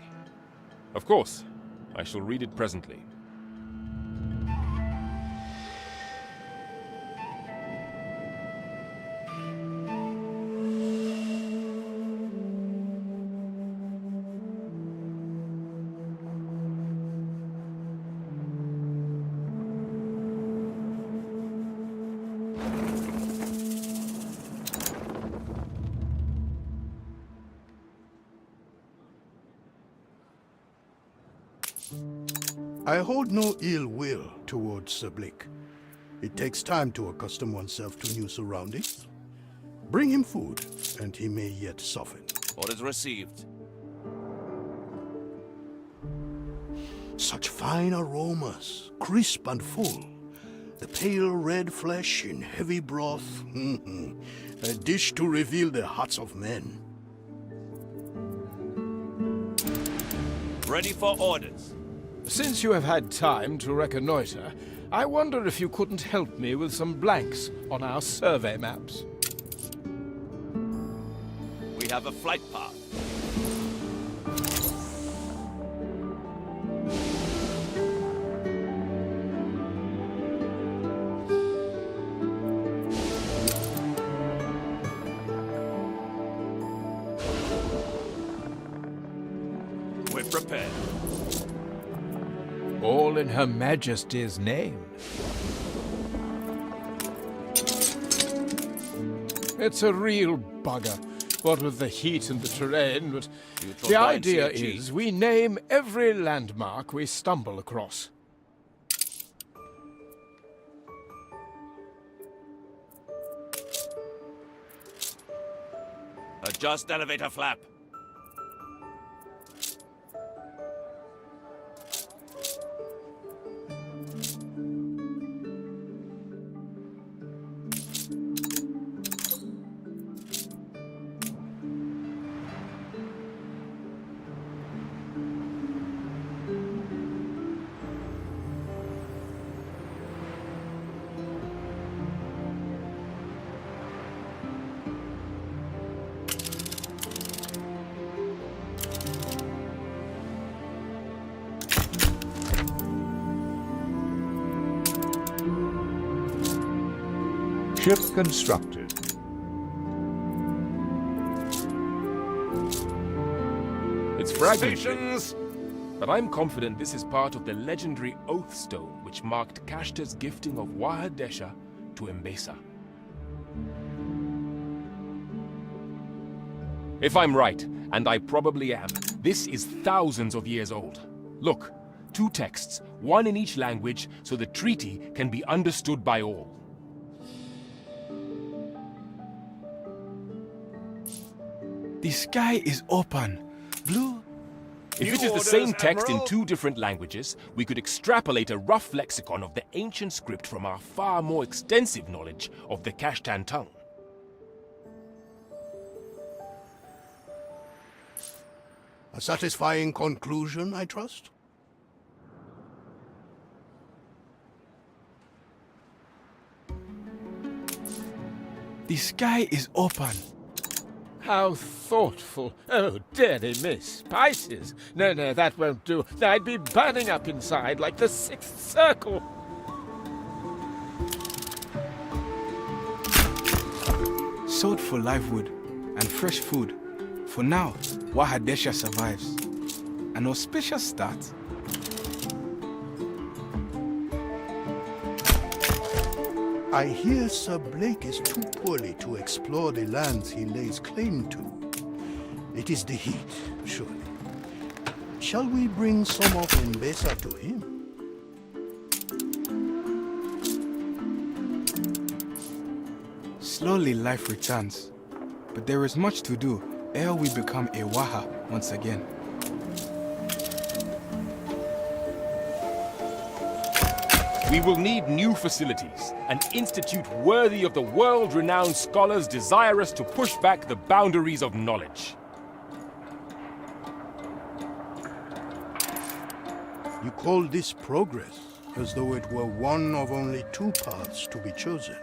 Of course. I shall read it presently. I hold no ill will towards Sir Blake. It takes time to accustom oneself to new surroundings. Bring him food, and he may yet soften. Orders received. Such fine aromas, crisp and full. The pale red flesh in heavy broth. A dish to reveal the hearts of men. Ready for orders. Since you have had time to reconnoiter, I wonder if you couldn't help me with some blanks on our survey maps. We have a flight path. We're prepared. All in Her Majesty's name. It's a real bugger, what with the heat and the terrain, but the idea is we name every landmark we stumble across. Adjust elevator flap. Ship constructed. It's fragments, but I'm confident this is part of the legendary Oath Stone which marked Kashta's gifting of Wahadesha to Mbesa. If I'm right, and I probably am, this is thousands of years old. Look, 2 texts, one in each language, so the treaty can be understood by all. The sky is open. Blue. If it is the same text in 2 different languages, we could extrapolate a rough lexicon of the ancient script from our far more extensive knowledge of the Kashtan tongue. A satisfying conclusion, I trust? The sky is open. How thoughtful. Oh, dearie miss. Spices. No, that won't do. I'd be burning up inside like the 6th circle. Salt for live wood and fresh food. For now, Wahadesha survives. An auspicious start. I hear Sir Blake is too poorly to explore the lands he lays claim to. It is the heat, surely. Shall we bring some of Mbesa to him? Slowly life returns, but there is much to do ere we become a Waha once again. We will need new facilities, an institute worthy of the world-renowned scholars desirous to push back the boundaries of knowledge. You call this progress, as though it were one of only 2 paths to be chosen.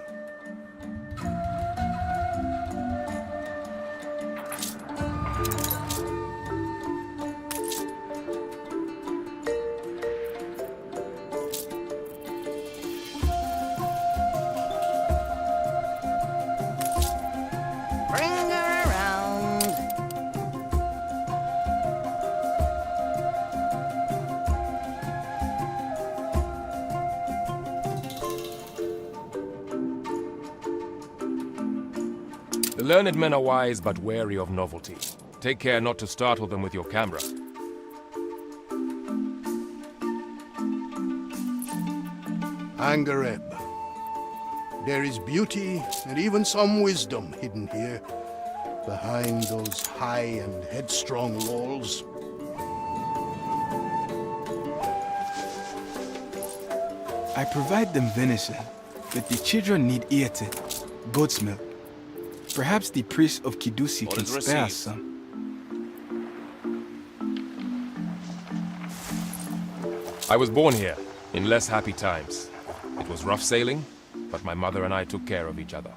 The learned men are wise but wary of novelty. Take care not to startle them with your camera. Angareb. There is beauty and even some wisdom hidden here, behind those high and headstrong walls. I provide them venison, but the children need eaten, goat's milk. Perhaps the priest of Kidusi can spare us some. I was born here, in less happy times. It was rough sailing, but my mother and I took care of each other.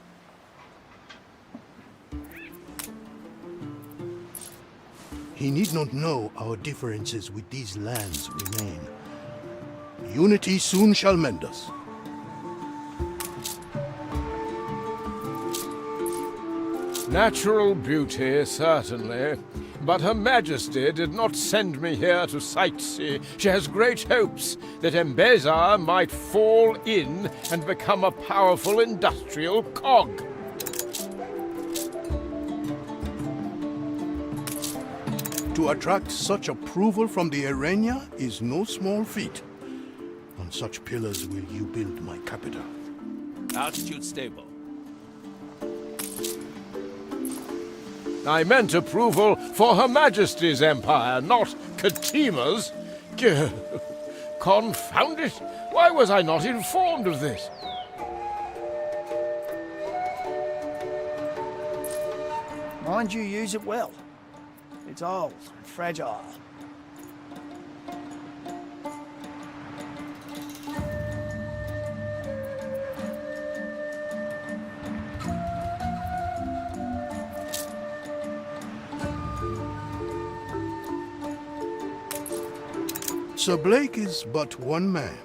He need not know our differences with these lands remain. Unity soon shall mend us. Natural beauty, certainly. But Her Majesty did not send me here to sightsee. She has great hopes that Embezar might fall in and become a powerful industrial cog. To attract such approval from the Arena is no small feat. On such pillars will you build my capital. Altitude stable. I meant approval for Her Majesty's empire, not Katima's. Confound it! Why was I not informed of this? Mind you use it well. It's old and fragile. Sir Blake is but one man,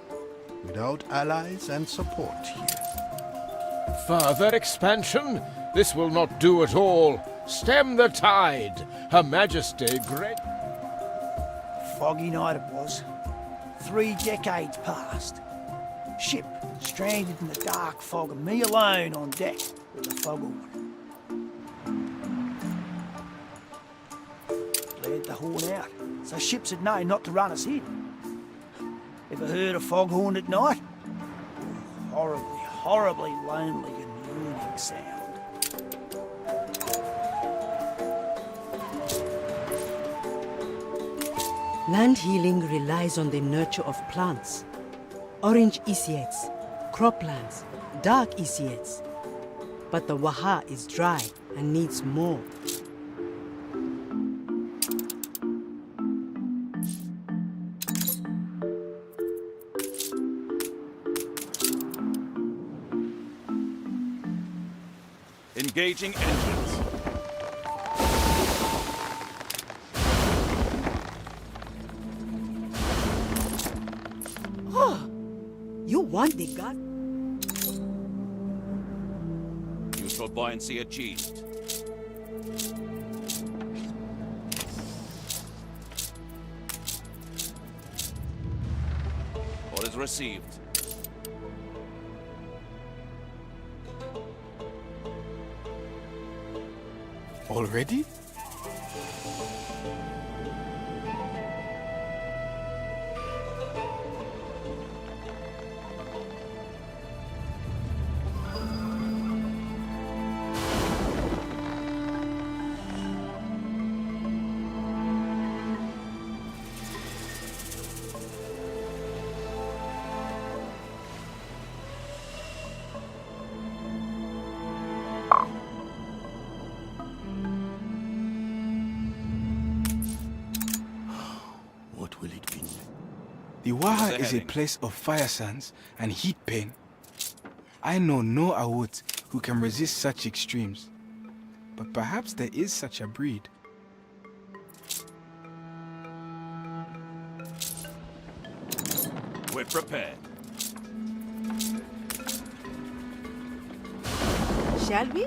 without allies and support here. Further expansion? This will not do at all. Stem the tide. Her Majesty great... Foggy night it was. 3 decades passed. Ship stranded in the dark fog and me alone on deck with a foghorn. Blared the horn out, so ships had known not to run us in. Ever heard a foghorn at night? Horribly, horribly lonely and yearning sound. Land healing relies on the nurture of plants. Orange Isiates, croplands, dark Isiates. But the Waha is dry and needs more. Engaging engines. Oh, you want the gun? Neutral buoyancy achieved. Orders received. Already? What will it be? The Waha is a place of fire sands and heat pain. I know no Awut who can resist such extremes. But perhaps there is such a breed. We're prepared. Shall we?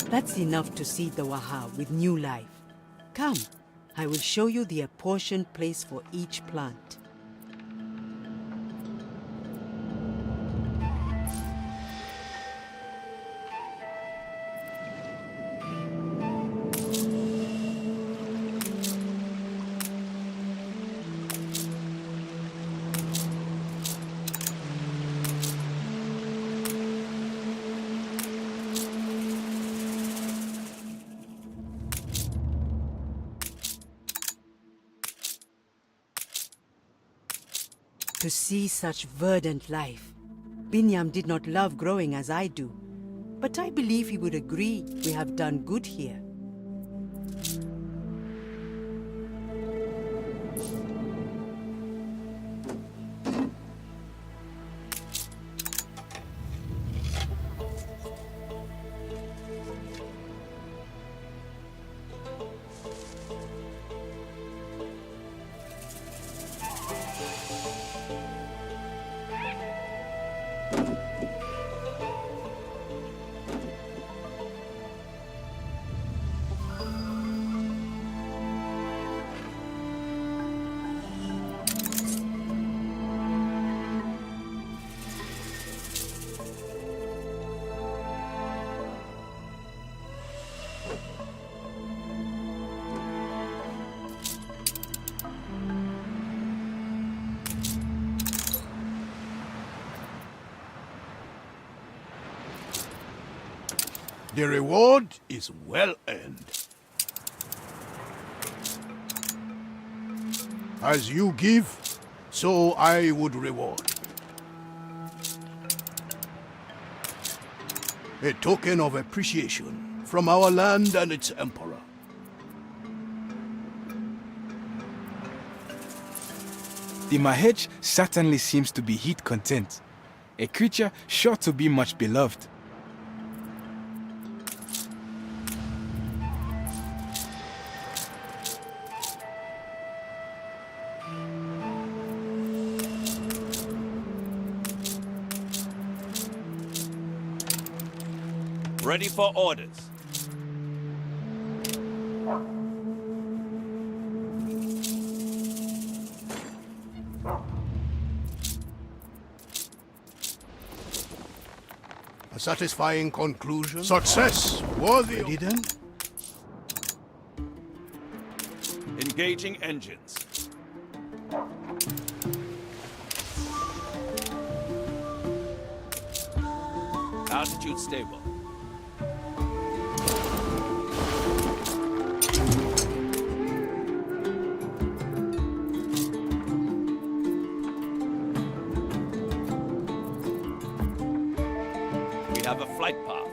That's enough to seed the Waha with new life. Come, I will show you the apportioned place for each plant. To see such verdant life. Binyam did not love growing as I do, but I believe he would agree we have done good here. The reward is well earned. As you give, so I would reward. A token of appreciation from our land and its emperor. The Mahej certainly seems to be heat content, a creature sure to be much beloved. Ready for orders. A satisfying conclusion. Success! Worthy. Ready then? Engaging engines. Altitude stable. We have a flight path.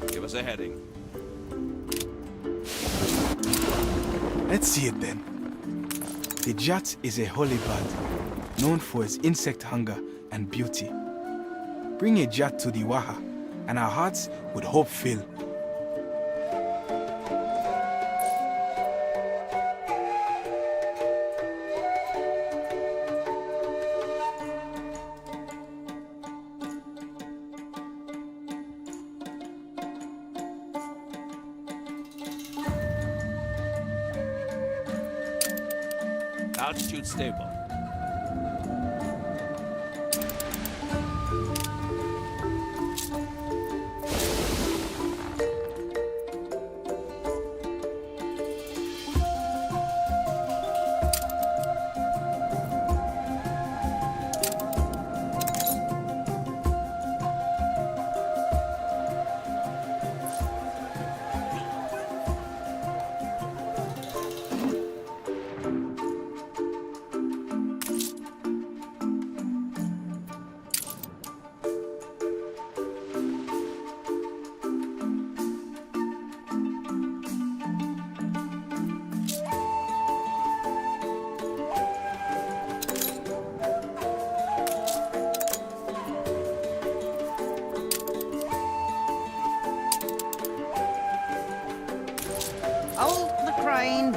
Give us a heading. Let's see it then. The Jat is a holy bird, known for its insect hunger and beauty. Bring a Jat to the Waha, and our hearts with hope fill. Altitude stable. Hold the crane.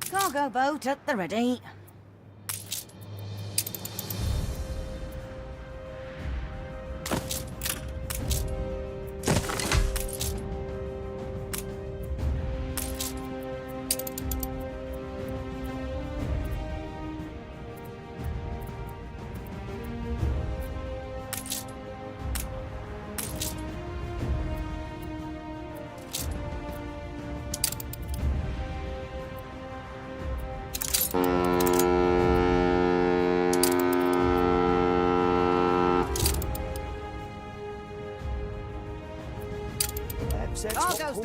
Cargo boat at the ready.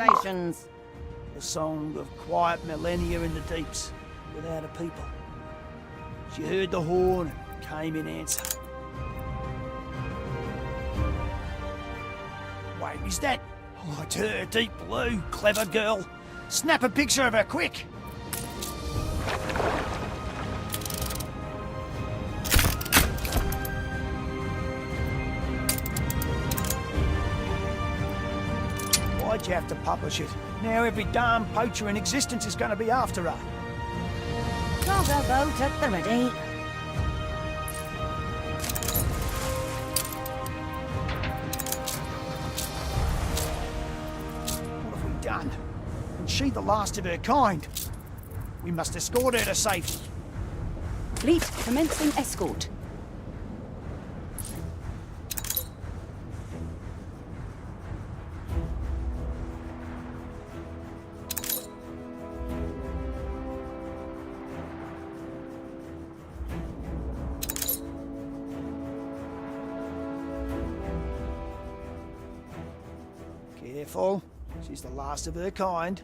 stations. The song of quiet millennia in the deeps, without a people. She heard the horn and came in answer. Wait, is that? Oh, it's her, Deep Blue, clever girl. Snap a picture of her, quick! Why'd you have to publish it? Now every damn poacher in existence is going to be after her. Dogger boat at the ready. What have we done? And she the last of her kind. We must escort her to safety. Fleet commencing escort. Careful. She's the last of her kind.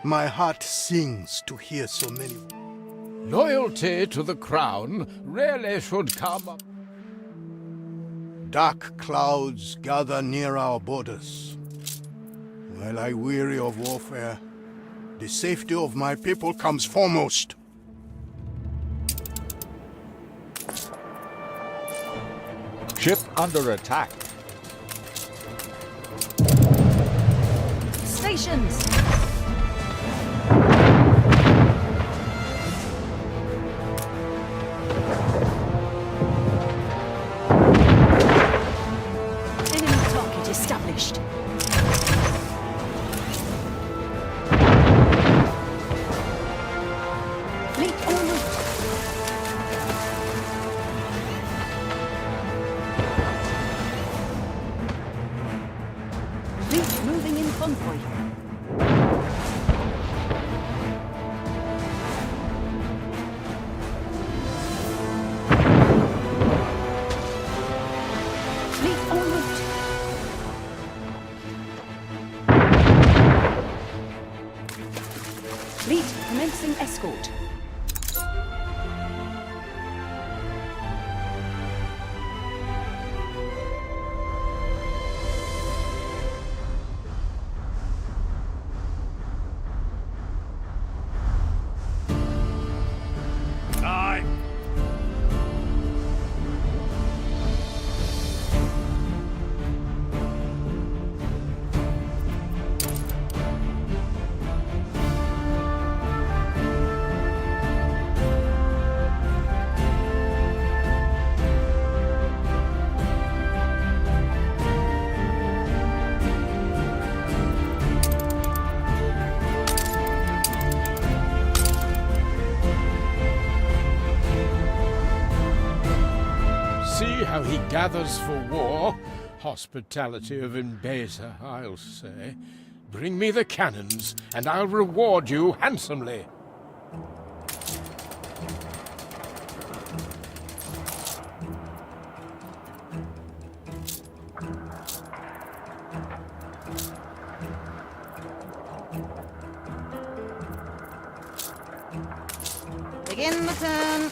My heart sings to hear so many. Loyalty to the crown rarely should come up. Dark clouds gather near our borders. While I weary of warfare, the safety of my people comes foremost. Ship under attack. Stations! Enemy target established. Fleet en route. Fleet moving in convoy. Fleet en route. Fleet commencing escort. Aye. See how he gathers for war. Hospitality of Mbeza, I'll say. Bring me the cannons, and I'll reward you handsomely. Begin the turn.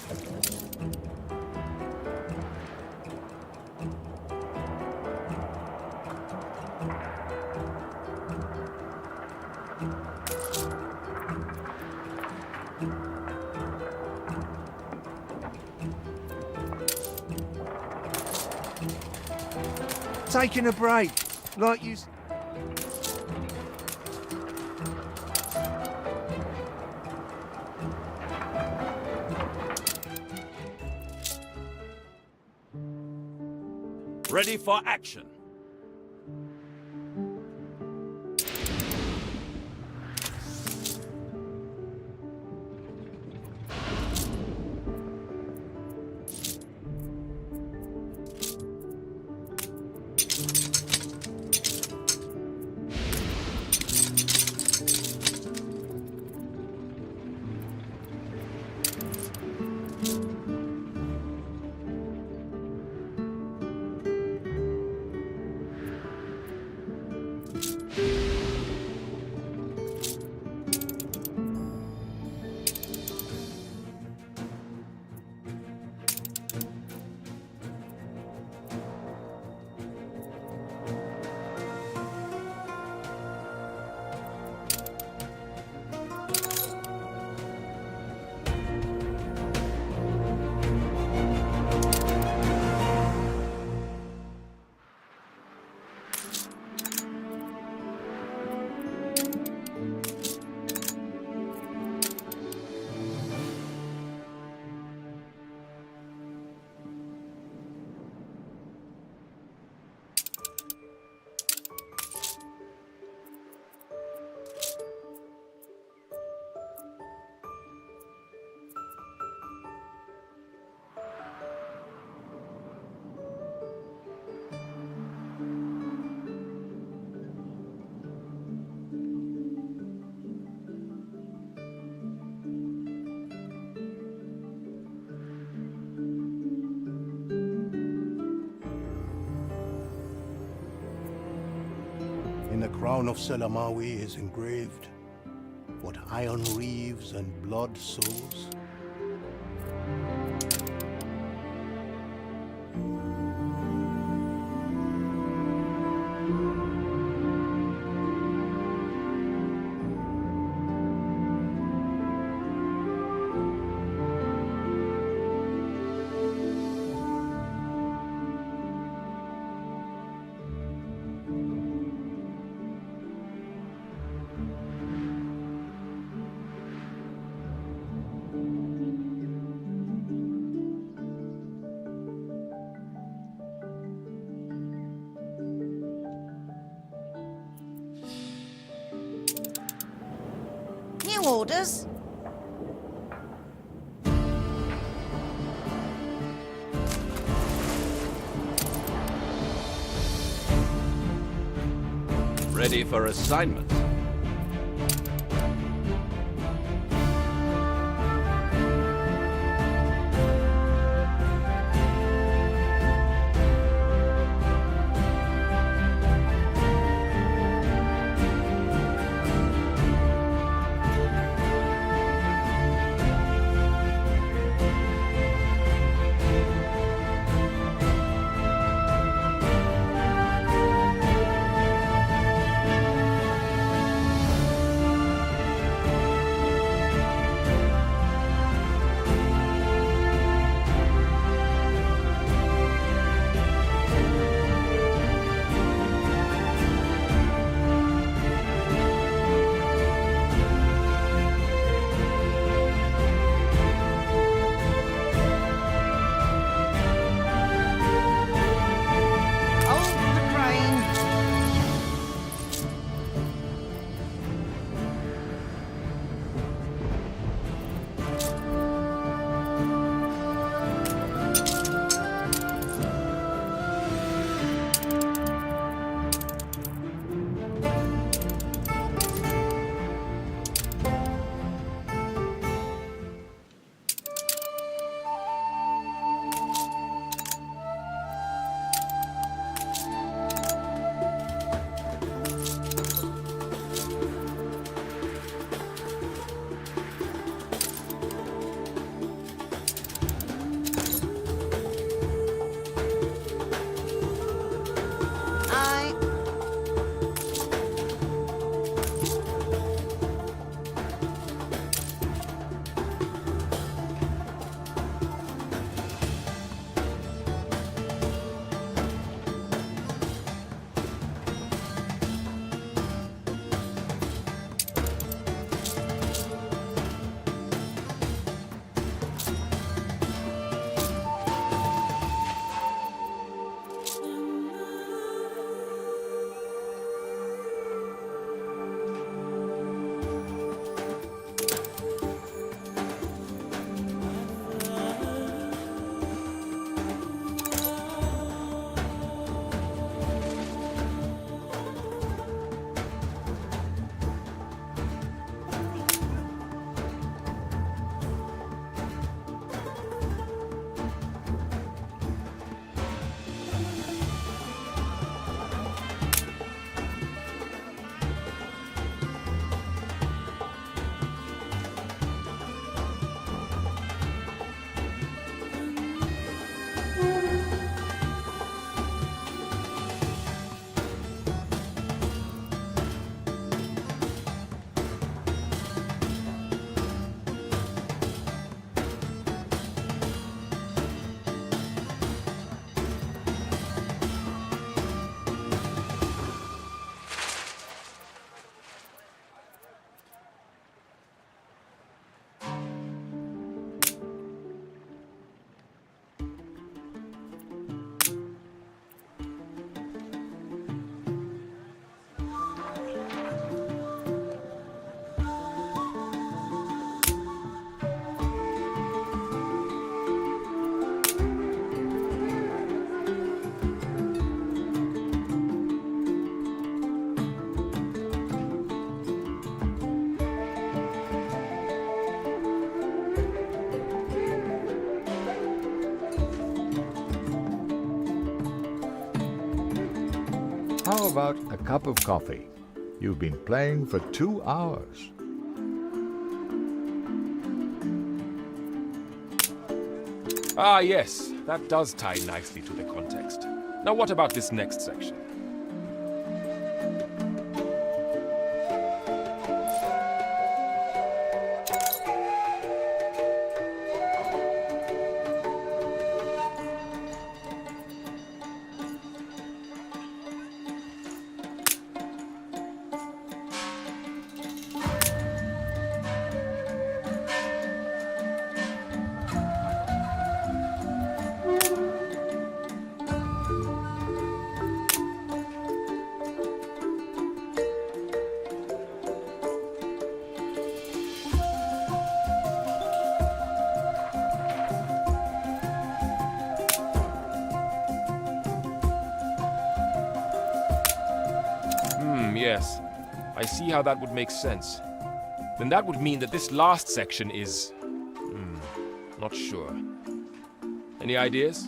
Taking a break, like you. Ready for action. In the crown of Selamawi is engraved, what iron reaves and blood sows? New orders? Ready for assignment. How about a cup of coffee? You've been playing for 2 hours. Ah, yes, that does tie nicely to the context. Now what about this next section? Yes. I see how that would make sense. Then that would mean that this last section is... not sure. Any ideas?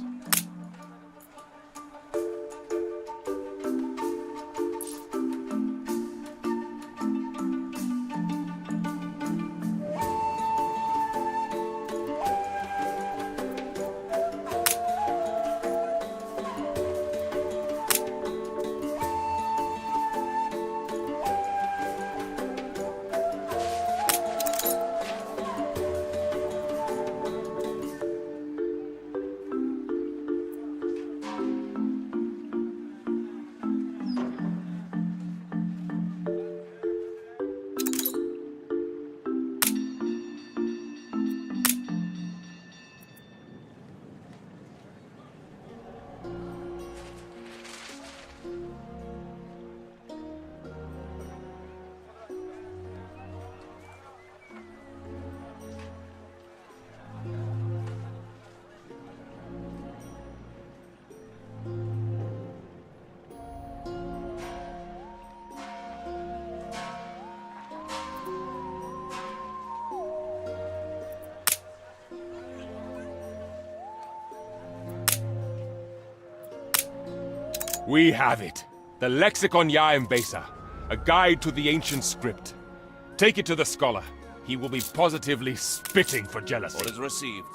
We have it. The Lexicon Yaembesa, a guide to the ancient script. Take it to the scholar. He will be positively spitting for jealousy. Orders received.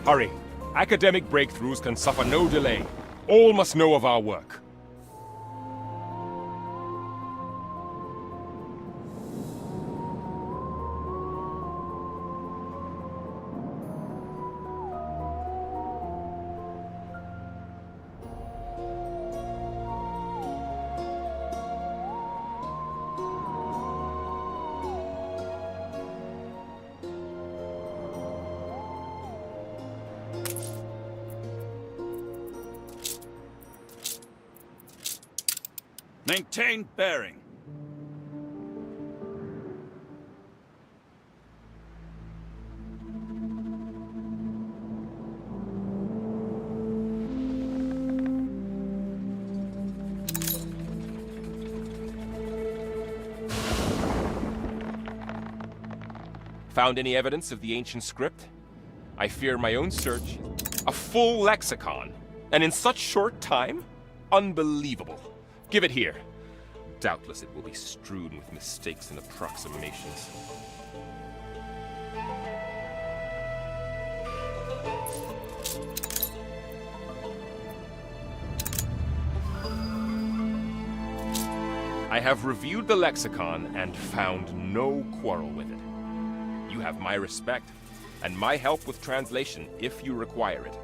Hurry. Academic breakthroughs can suffer no delay. All must know of our work. Maintain bearing. Found any evidence of the ancient script? I fear my own search. A full lexicon. And in such short time? Unbelievable. Give it here. Doubtless it will be strewn with mistakes and approximations. I have reviewed the lexicon and found no quarrel with it. You have my respect, and my help with translation if you require it.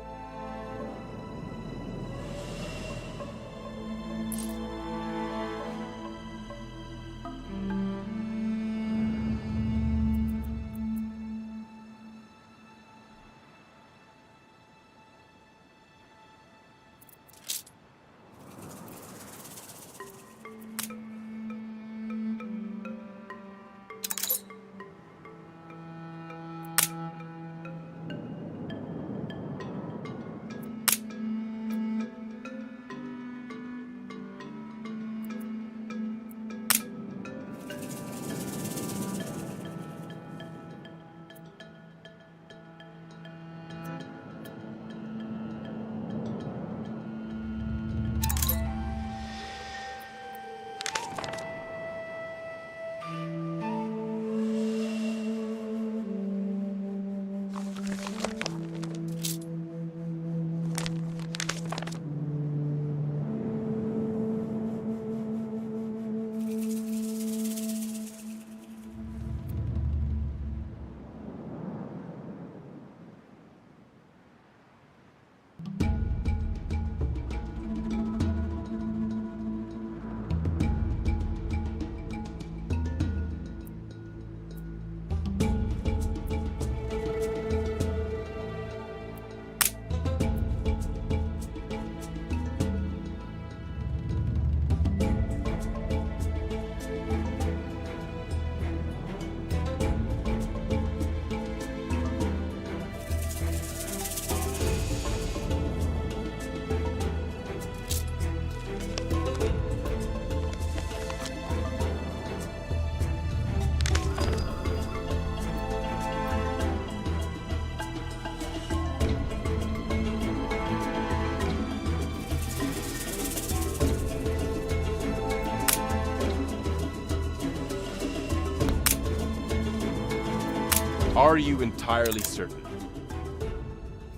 Are you entirely certain?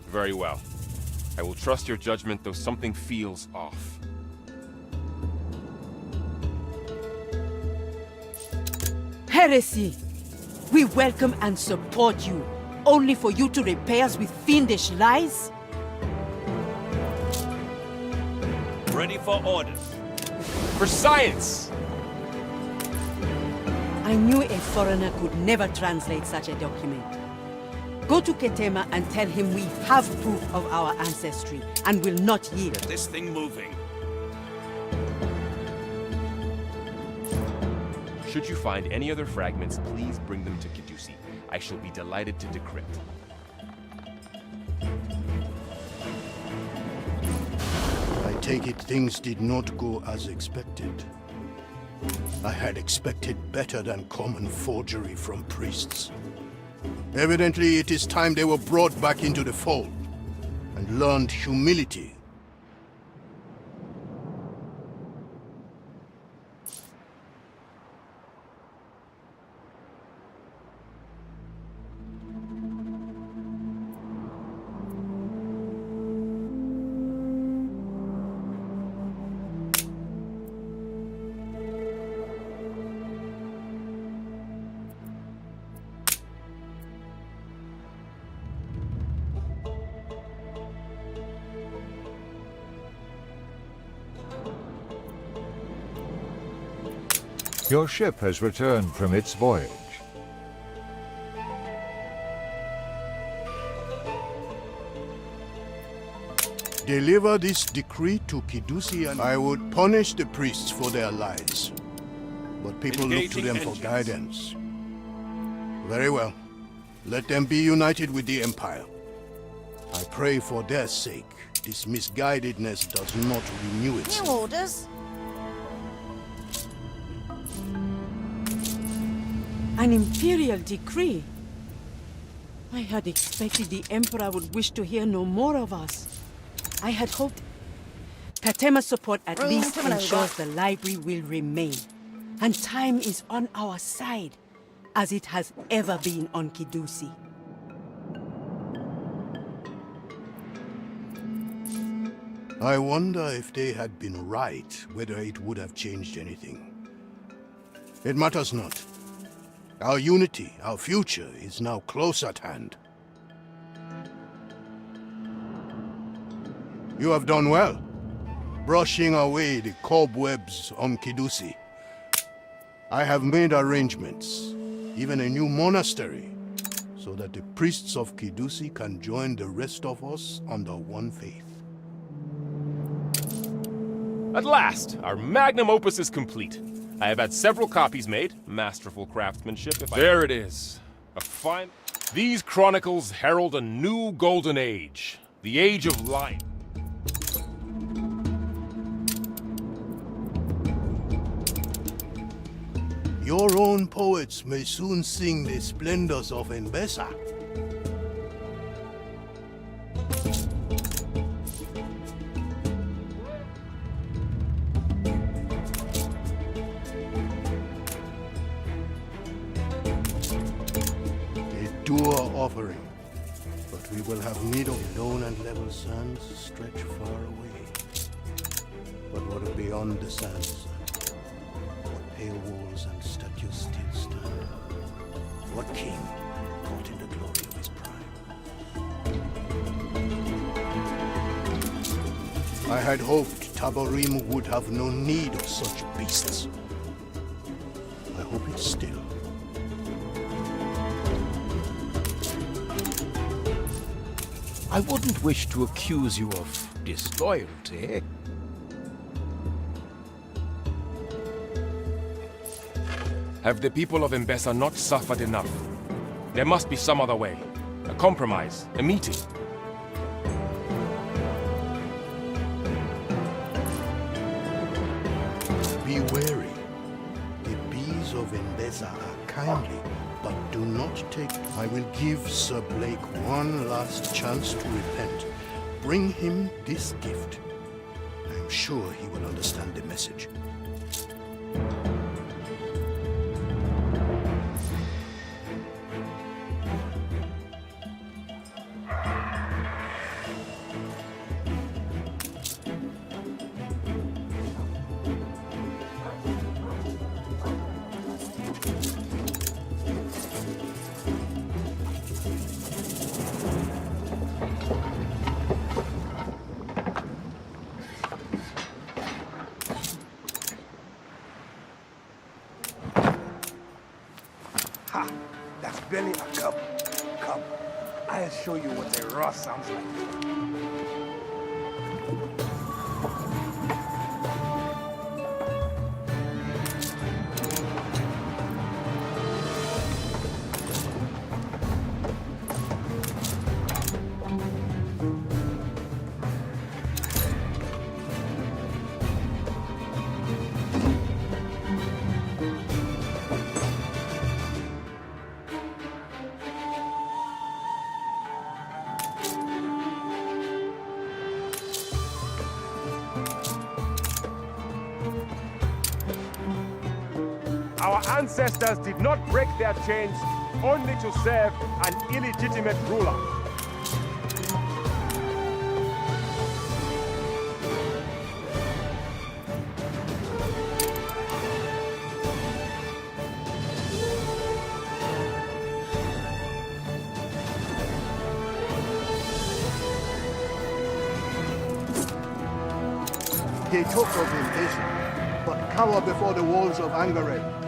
Very well. I will trust your judgment, though something feels off. Heresy! We welcome and support you, only for you to repay us with fiendish lies? Ready for orders. For science! I knew a foreigner could never translate such a document. Go to Ketema and tell him we have proof of our ancestry and will not yield. Get this thing moving. Should you find any other fragments, please bring them to Kidusi. I shall be delighted to decrypt. I take it things did not go as expected. I had expected better than common forgery from priests. Evidently, it is time they were brought back into the fold and learned humility. Your ship has returned from its voyage. Deliver this decree to Kidusi and I would punish the priests for their lies. But people look to them for guidance. Very well. Let them be united with the Empire. I pray for their sake this misguidedness does not renew itself. New orders. An imperial decree? I had expected the Emperor would wish to hear no more of us. I had hoped Katema's support at least ensures the library will remain. And time is on our side, as it has ever been on Kidusi. I wonder if they had been right, whether it would have changed anything. It matters not. Our unity, our future, is now close at hand. You have done well, brushing away the cobwebs on Kidusi. I have made arrangements, even a new monastery, so that the priests of Kidusi can join the rest of us under one faith. At last, our magnum opus is complete. I have had several copies made, masterful craftsmanship. There it is, a fine. These chronicles herald a new golden age, the age of light. Your own poets may soon sing the splendors of Mbesa. Offering, but we will have need of lone and level sands stretch far away. But what are beyond the sands? What pale walls and statues still stand? What king caught in the glory of his prime? I had hoped Taborim would have no need of such beasts. I hope it still. I wouldn't wish to accuse you of disloyalty. Have the people of Mbesa not suffered enough? There must be some other way. A compromise, a meeting. Be wary. The bees of Mbesa are kindly, but do not take... I will give Sir Blake one last chance to repent. Bring him this gift. I am sure he will understand the message. show you what a raw sounds like. Our ancestors did not break their chains only to serve an illegitimate ruler. They talk of invasion, but cower before the walls of Angareb.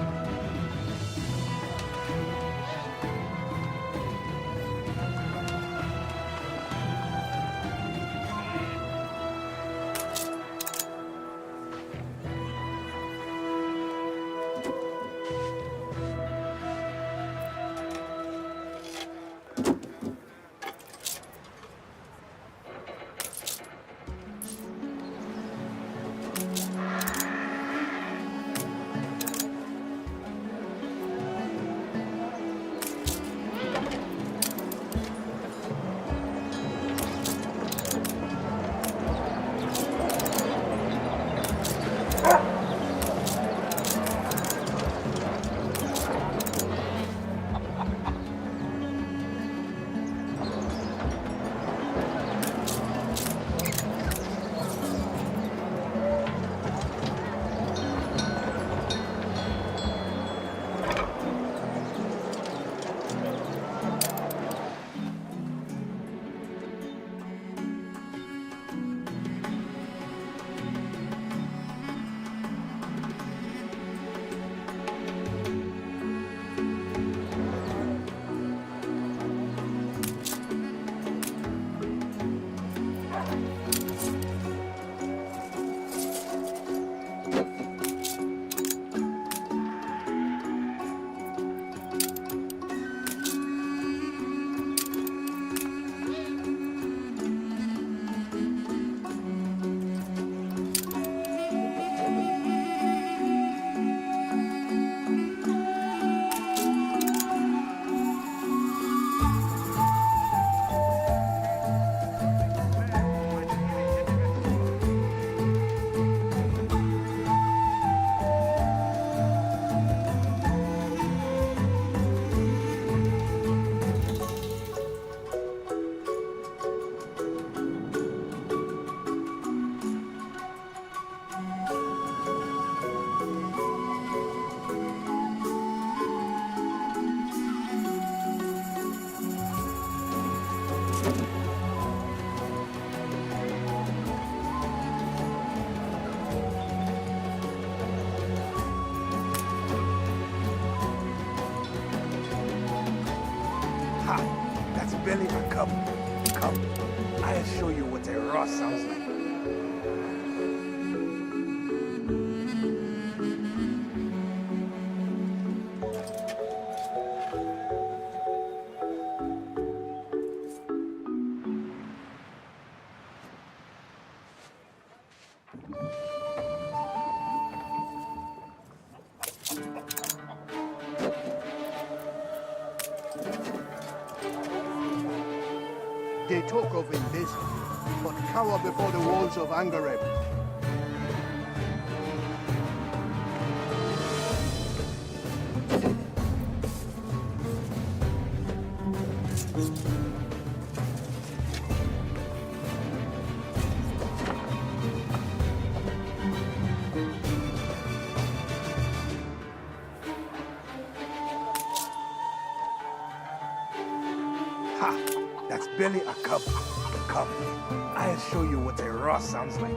Belly a come. Come. I'll show you what a raw sounds like. They talk of invasion, but cower before the walls of Angareb. Ha! That's barely a cup. Come. I'll show you what a raw sounds like.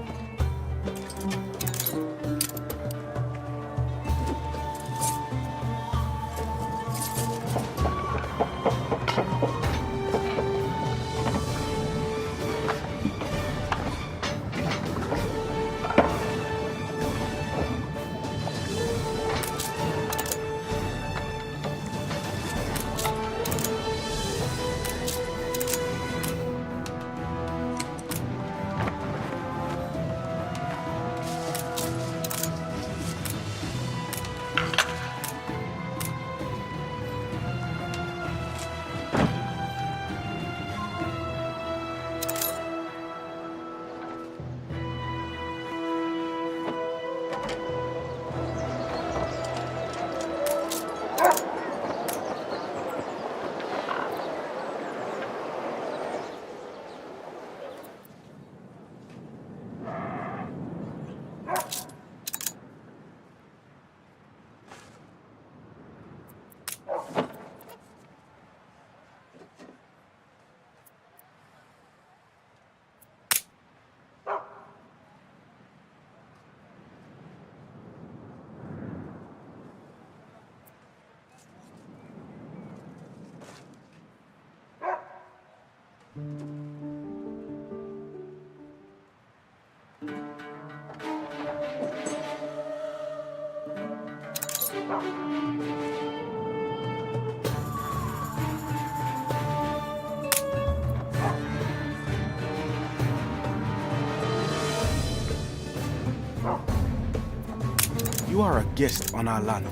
You are a guest on our land.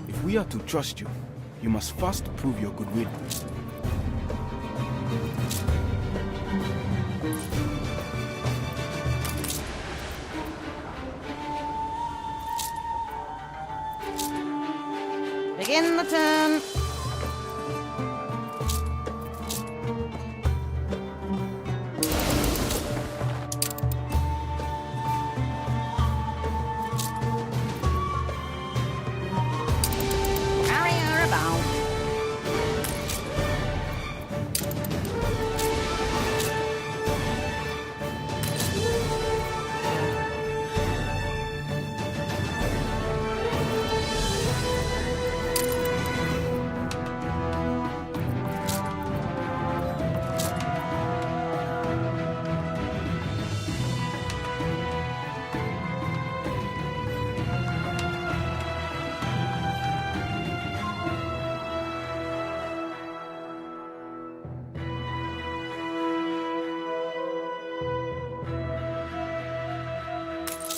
If we are to trust you, you must first prove your goodwill. Begin the turn. Carry her about.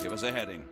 Give us a heading.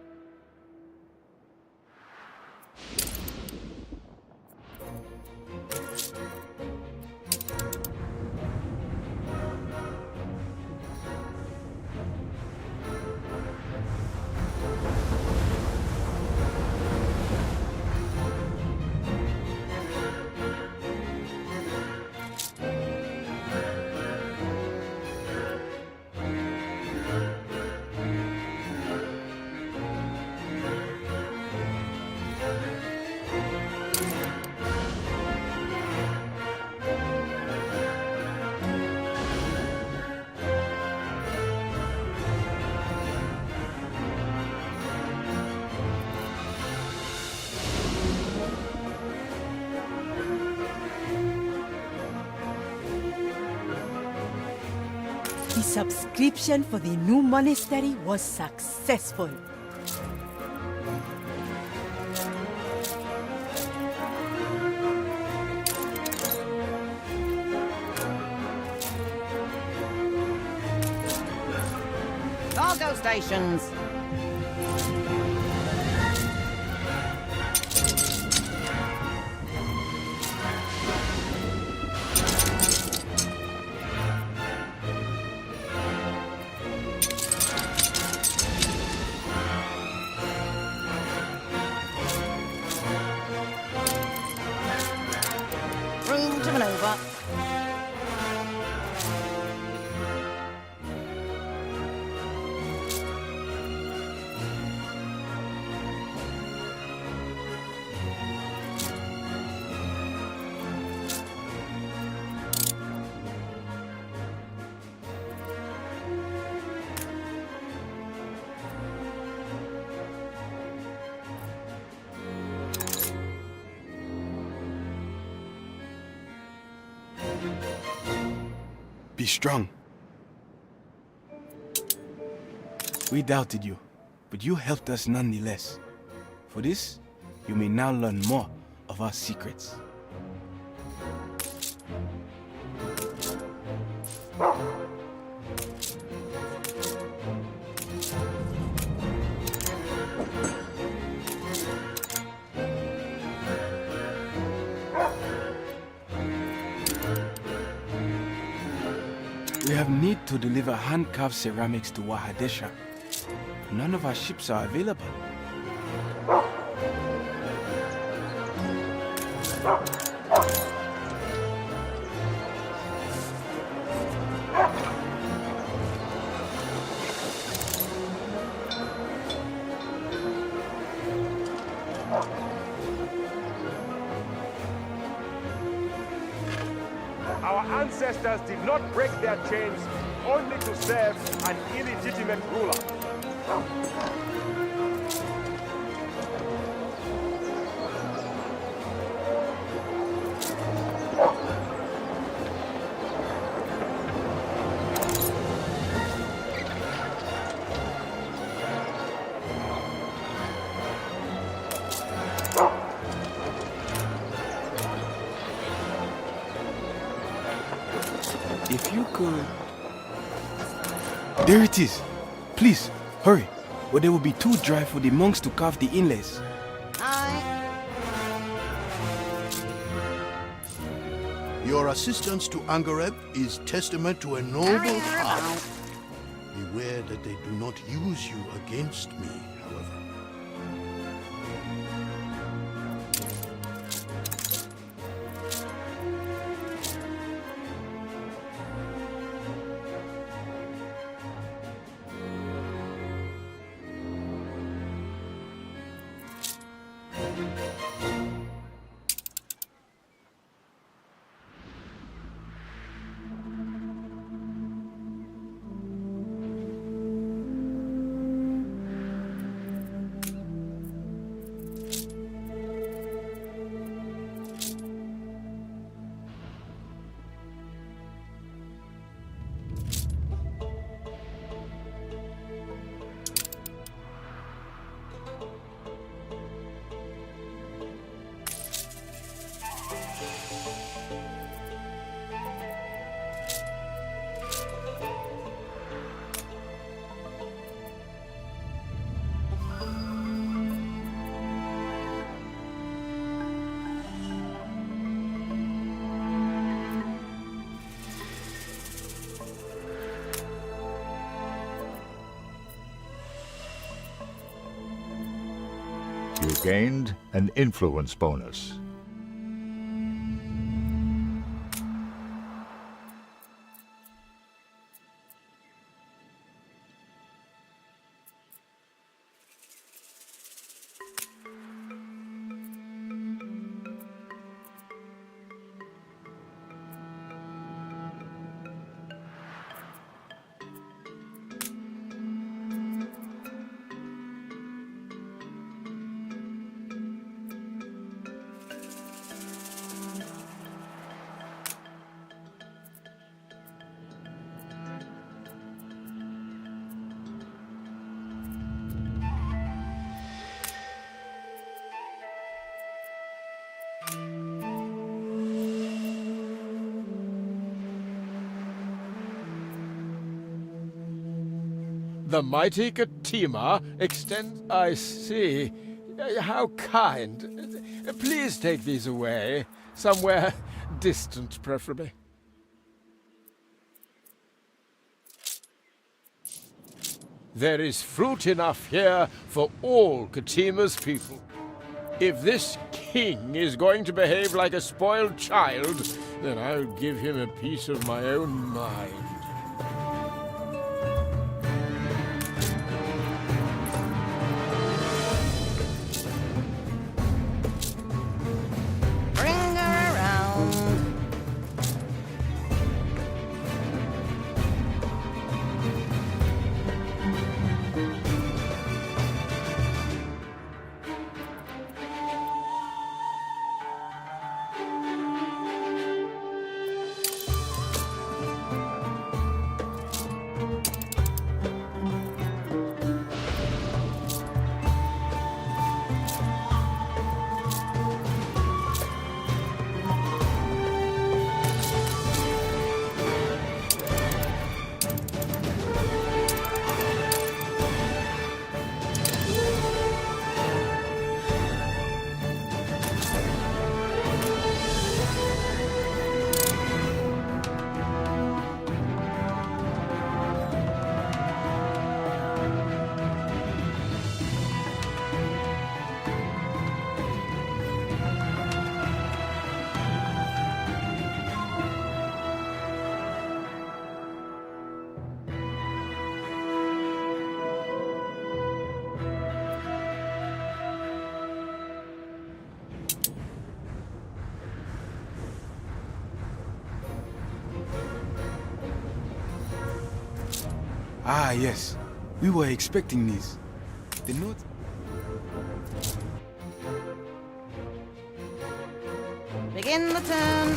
The subscription for the new monastery was successful. Cargo stations. Room to maneuver. Be strong. We doubted you, but you helped us nonetheless. For this, you may now learn more of our secrets. We have need to deliver hand-carved ceramics to Wahadesha. None of our ships are available. Our ancestors did not break their chains only to serve an illegitimate ruler. If you could... There it is. Please, hurry, or there will be too dry for the monks to carve the inlays. Your assistance to Angareb is testament to a noble heart. Beware that they do not use you against me, however. You gained an influence bonus. The mighty Katima extends... I see. How kind. Please take these away. Somewhere distant, preferably. There is fruit enough here for all Katima's people. If this king is going to behave like a spoiled child, then I'll give him a piece of my own mind. Ah, yes. We were expecting these. The note... Begin the turn.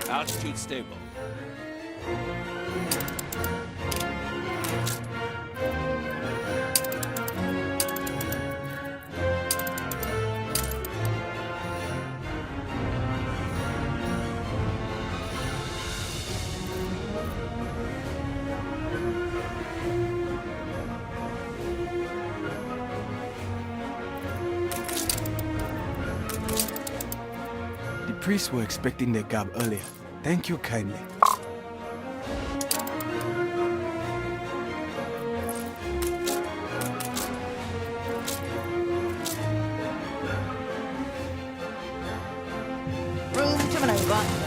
Altitude stable. priests were expecting their gab earlier. Thank you kindly. Room to maneuver.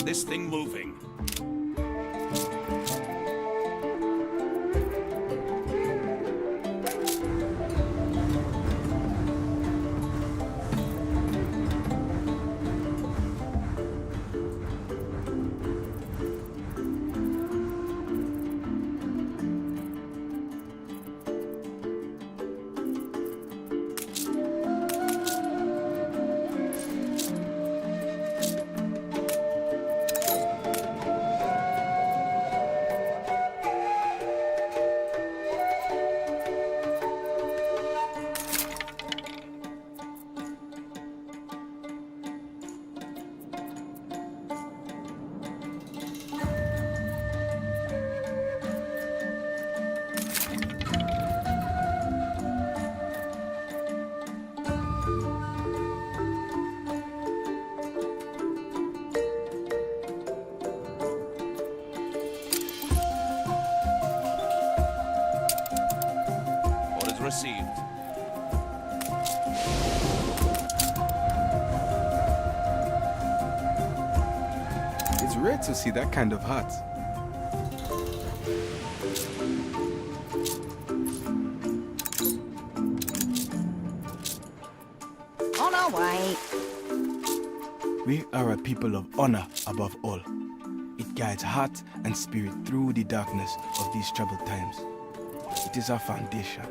This thing moving. Received. It's rare to see that kind of heart. On our way. We are a people of honor above all. It guides heart and spirit through the darkness of these troubled times. It is our foundation.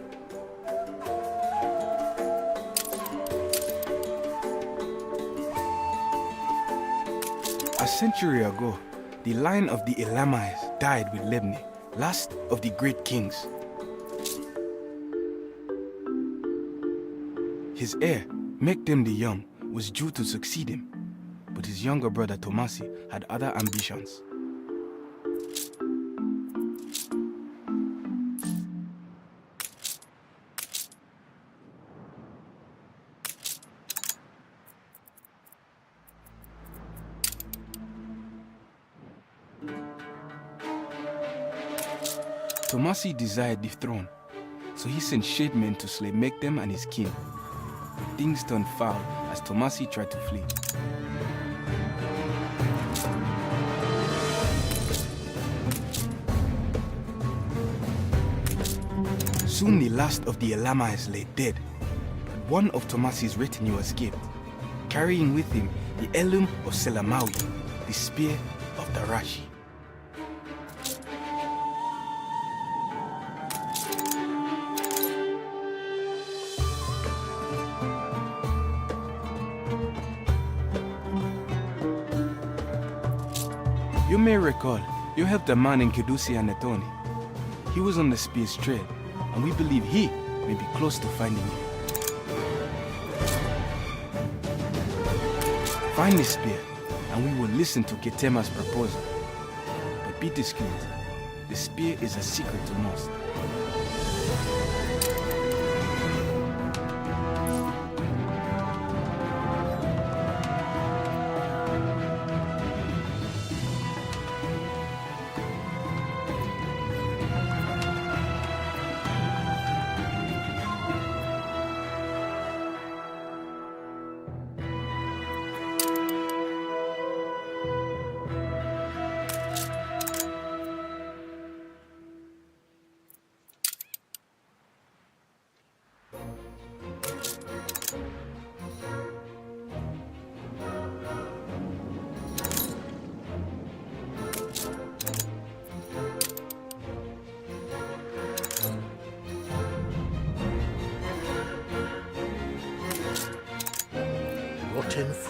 A century ago, the line of the Elamites died with Lebni, last of the great kings. His heir, Mekdem the Young, was due to succeed him, but his younger brother Tomasi had other ambitions. Tomasi desired the throne, so he sent Shademen to slay Mekdem and his kin. But things turned foul as Tomasi tried to flee. Soon the last of the Elamites lay dead, but one of Tomasi's retinue escaped, carrying with him the heirloom of Selamawi, the spear of Darashi. You may recall, you helped a man in Kedusi and Netoni. He was on the spear's trail, and we believe he may be close to finding you. Find the spear, and we will listen to Ketema's proposal. But be discreet. The spear is a secret to most.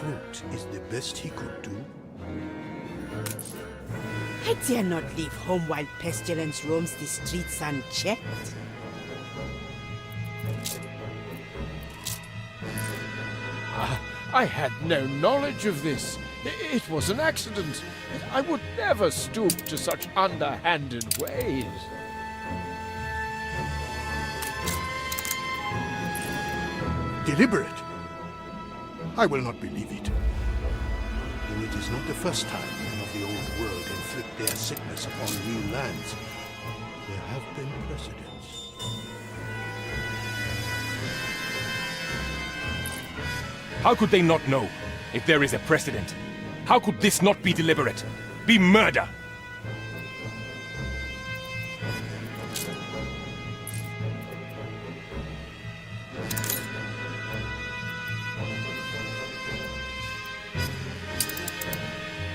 fruit is the best he could do? I dare not leave home while pestilence roams the streets unchecked. I had no knowledge of this. It was an accident. I would never stoop to such underhanded ways. Deliberate? I will not believe it. Though it is not the first time men of the old world inflict their sickness upon new lands, there have been precedents. How could they not know if there is a precedent? How could this not be deliberate? Be murder?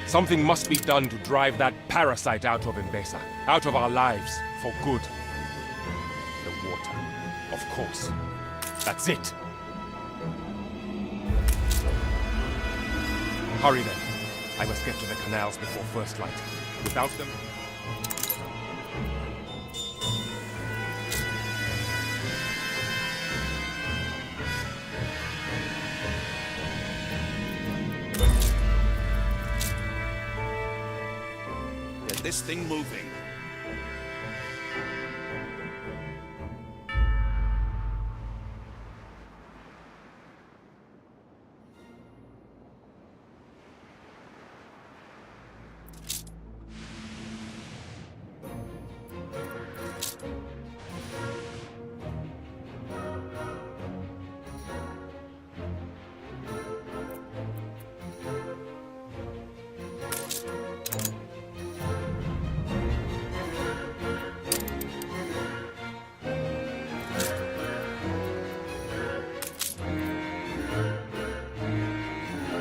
Something must be done to drive that parasite out of Mbesa, out of our lives, for good. The water, of course. That's it. Hurry then. I must get to the canals before first light. Without them... Get this thing moving.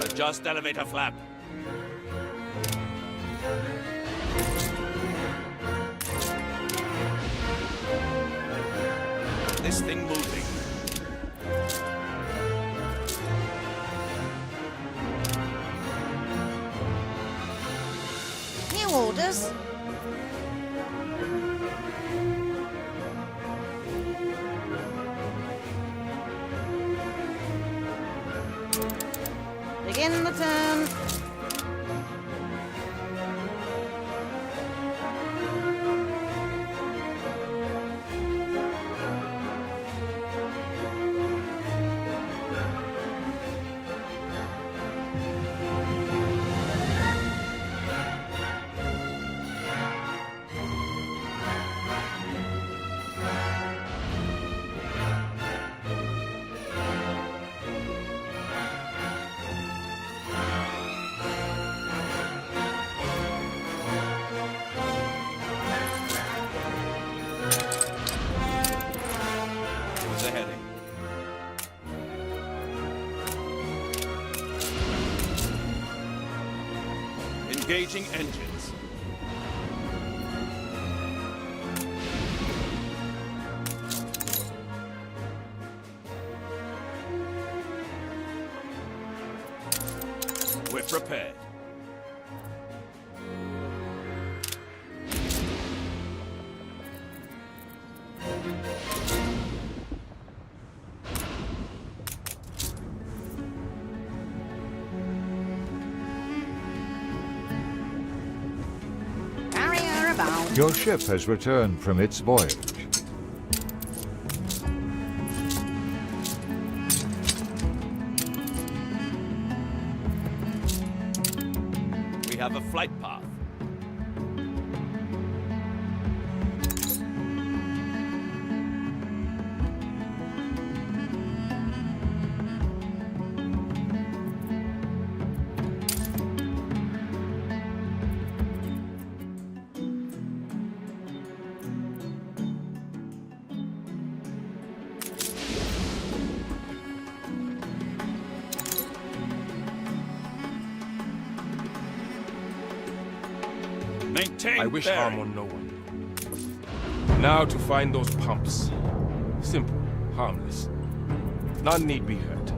Adjust elevator flap. This thing moving. New orders. Begin the turn. The heading. Engaging engines. We're prepared. Carrier about. Your ship has returned from its voyage. We have a flight path. Maintain I wish bearing. harm on no one. Now to find those pumps. Simple, harmless. None need be hurt.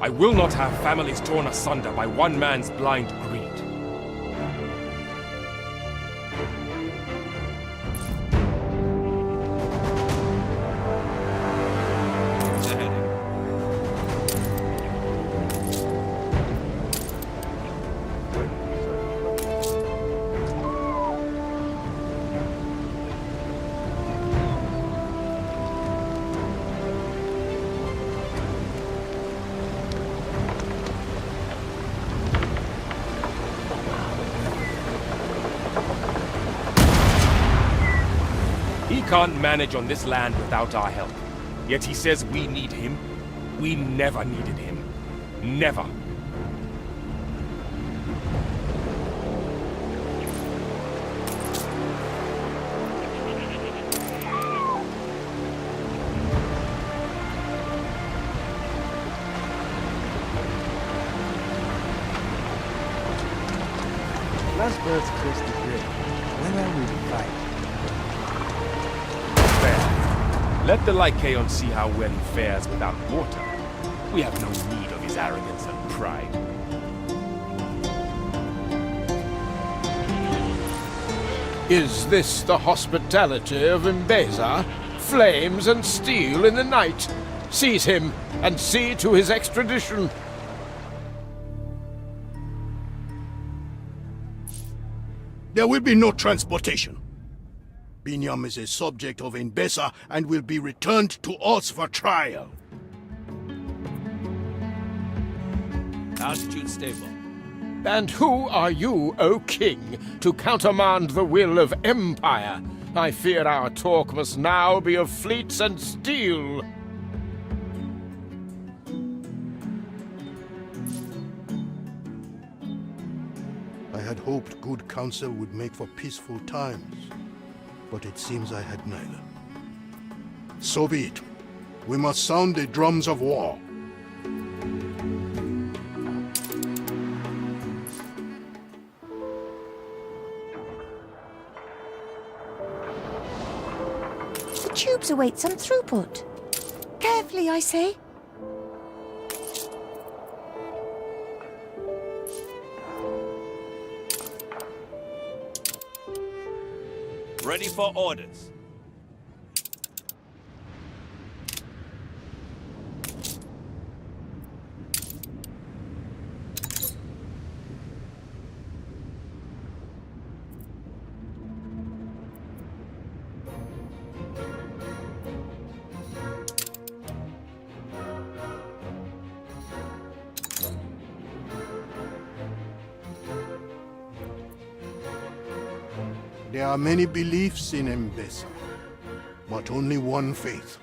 I will not have families torn asunder by one man's blind greed. The heading. He can't manage on this land without our help. Yet he says we need him. We never needed him. Never. Last birds cross the bridge. When are we to fight? Fair. Let the Lycaon see how well he fares without water. We have no need of his arrogance and pride. Is this the hospitality of Imbeza? Flames and steel in the night? Seize him and see to his extradition. There will be no transportation. Binyam is a subject of Imbeza and will be returned to us for trial. Altitude stable. And who are you, O king, to countermand the will of empire? I fear our talk must now be of fleets and steel. I had hoped good counsel would make for peaceful times, but it seems I had neither. So be it. We must sound the drums of war. The tubes await some throughput. Carefully, I say. Ready for orders. There are many beliefs in Imbeza, but only one faith.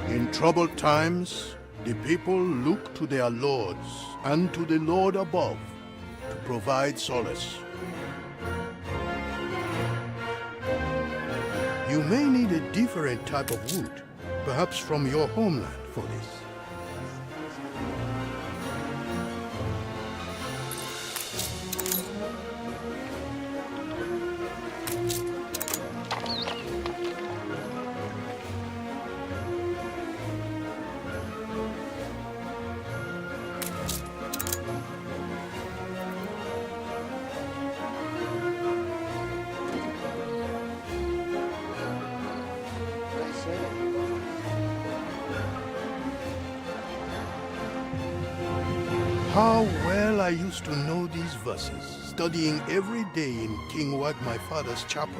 In troubled times, the people look to their lords and to the Lord above to provide solace. You may need a different type of wood, perhaps from your homeland for this. How well I used to know these verses, studying every day in King Wag, my father's chapel.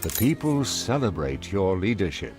The people celebrate your leadership.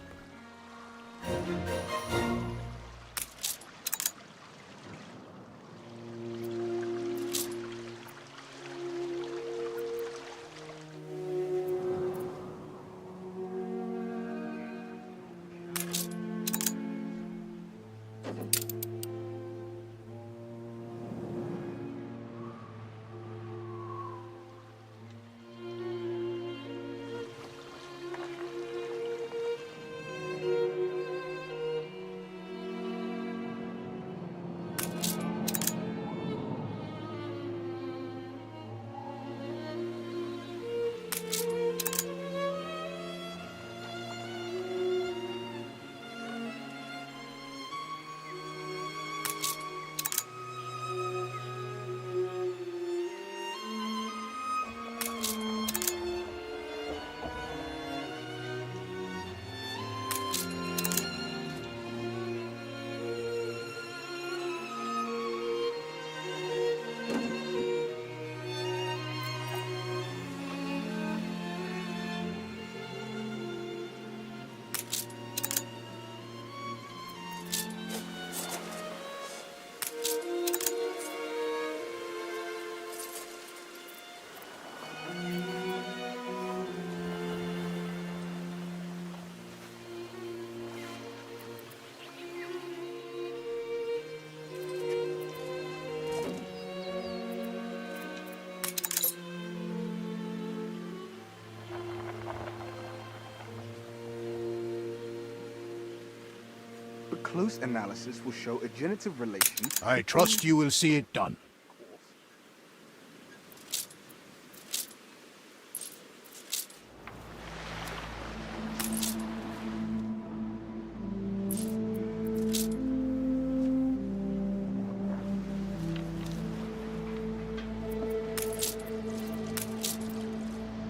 A close analysis will show a genitive relation. I trust you will see it done.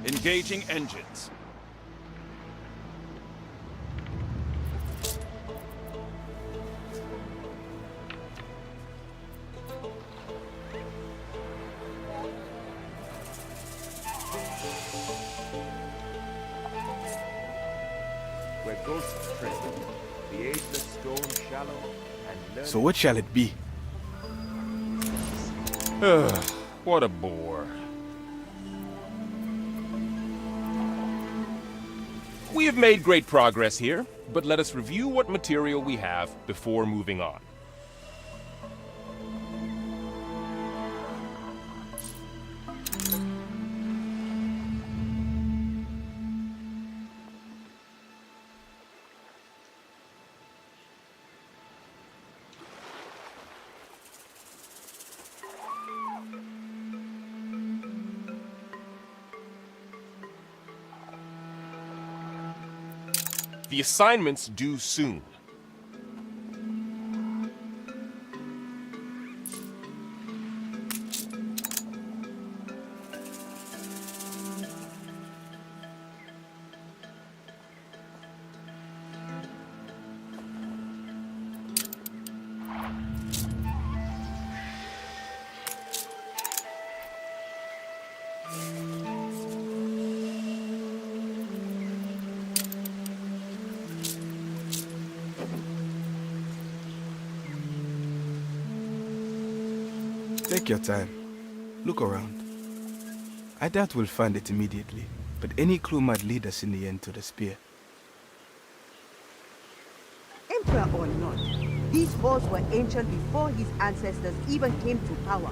Engaging engines. Where ghosts tread, the ageless stone shallow and So what shall it be? Ugh, what a bore. We have made great progress here, but let us review what material we have before moving on. The assignment's due soon. Take your time. Look around. I doubt we'll find it immediately, but any clue might lead us in the end to the spear. Emperor or not, these halls were ancient before his ancestors even came to power.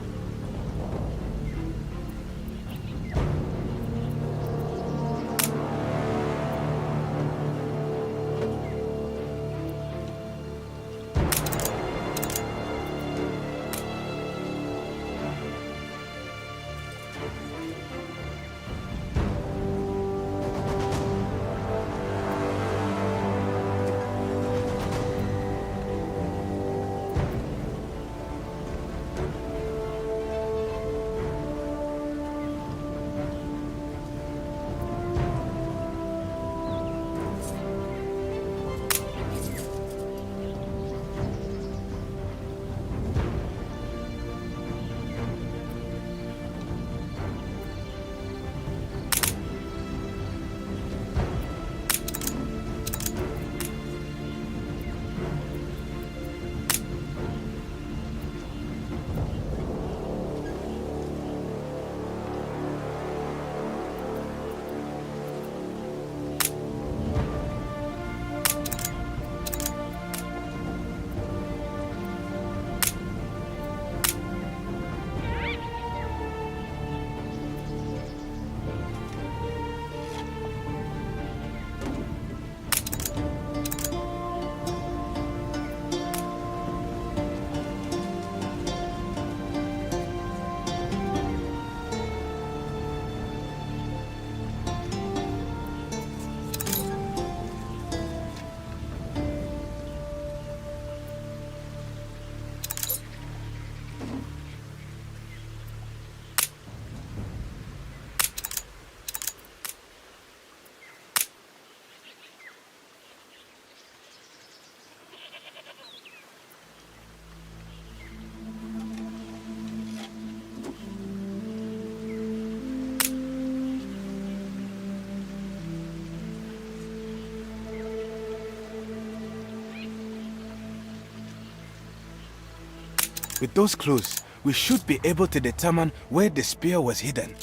With those clues, we should be able to determine where the spear was hidden.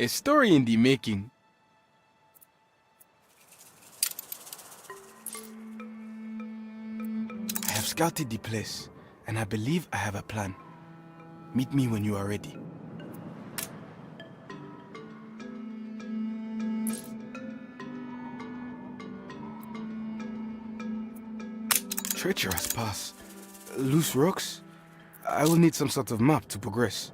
A story in the making. I have scouted the place, and I believe I have a plan. Meet me when you are ready. Treacherous pass. Loose rocks? I will need some sort of map to progress.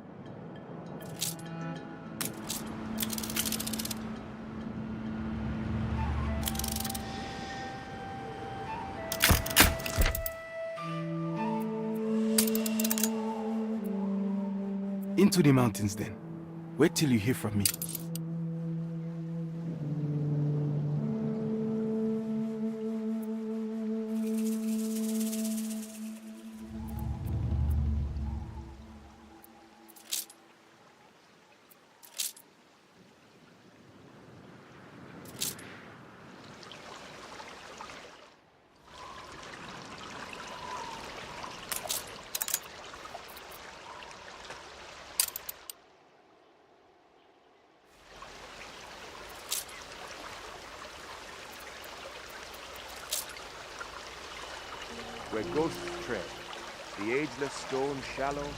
Into the mountains then. Wait till you hear from me. Where ghosts tread, the ageless stone shallow,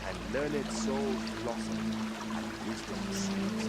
and learned souls blossom, and wisdom sleeps.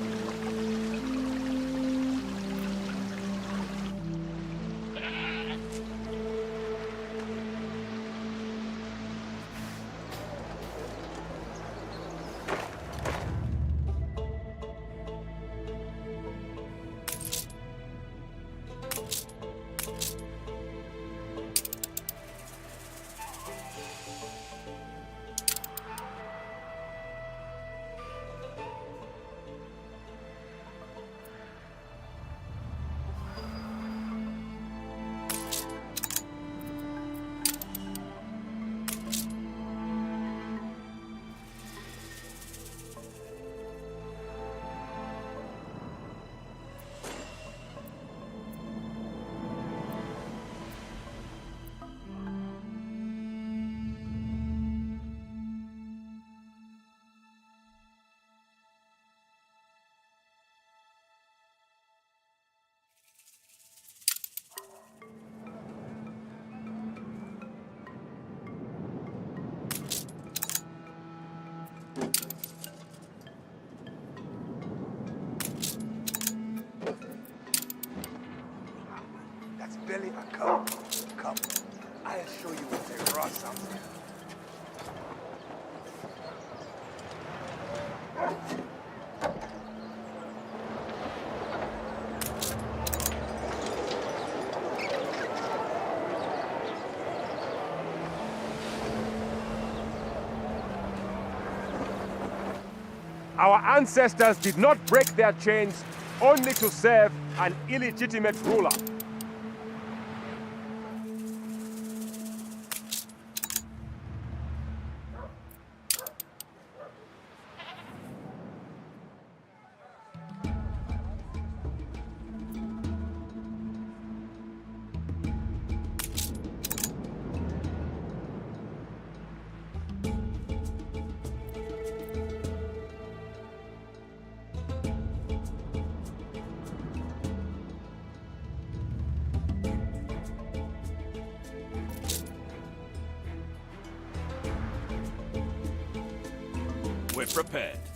That's barely a cup. Come, I'll show you what they brought something. Our ancestors did not break their chains only to serve an illegitimate ruler. We're prepared.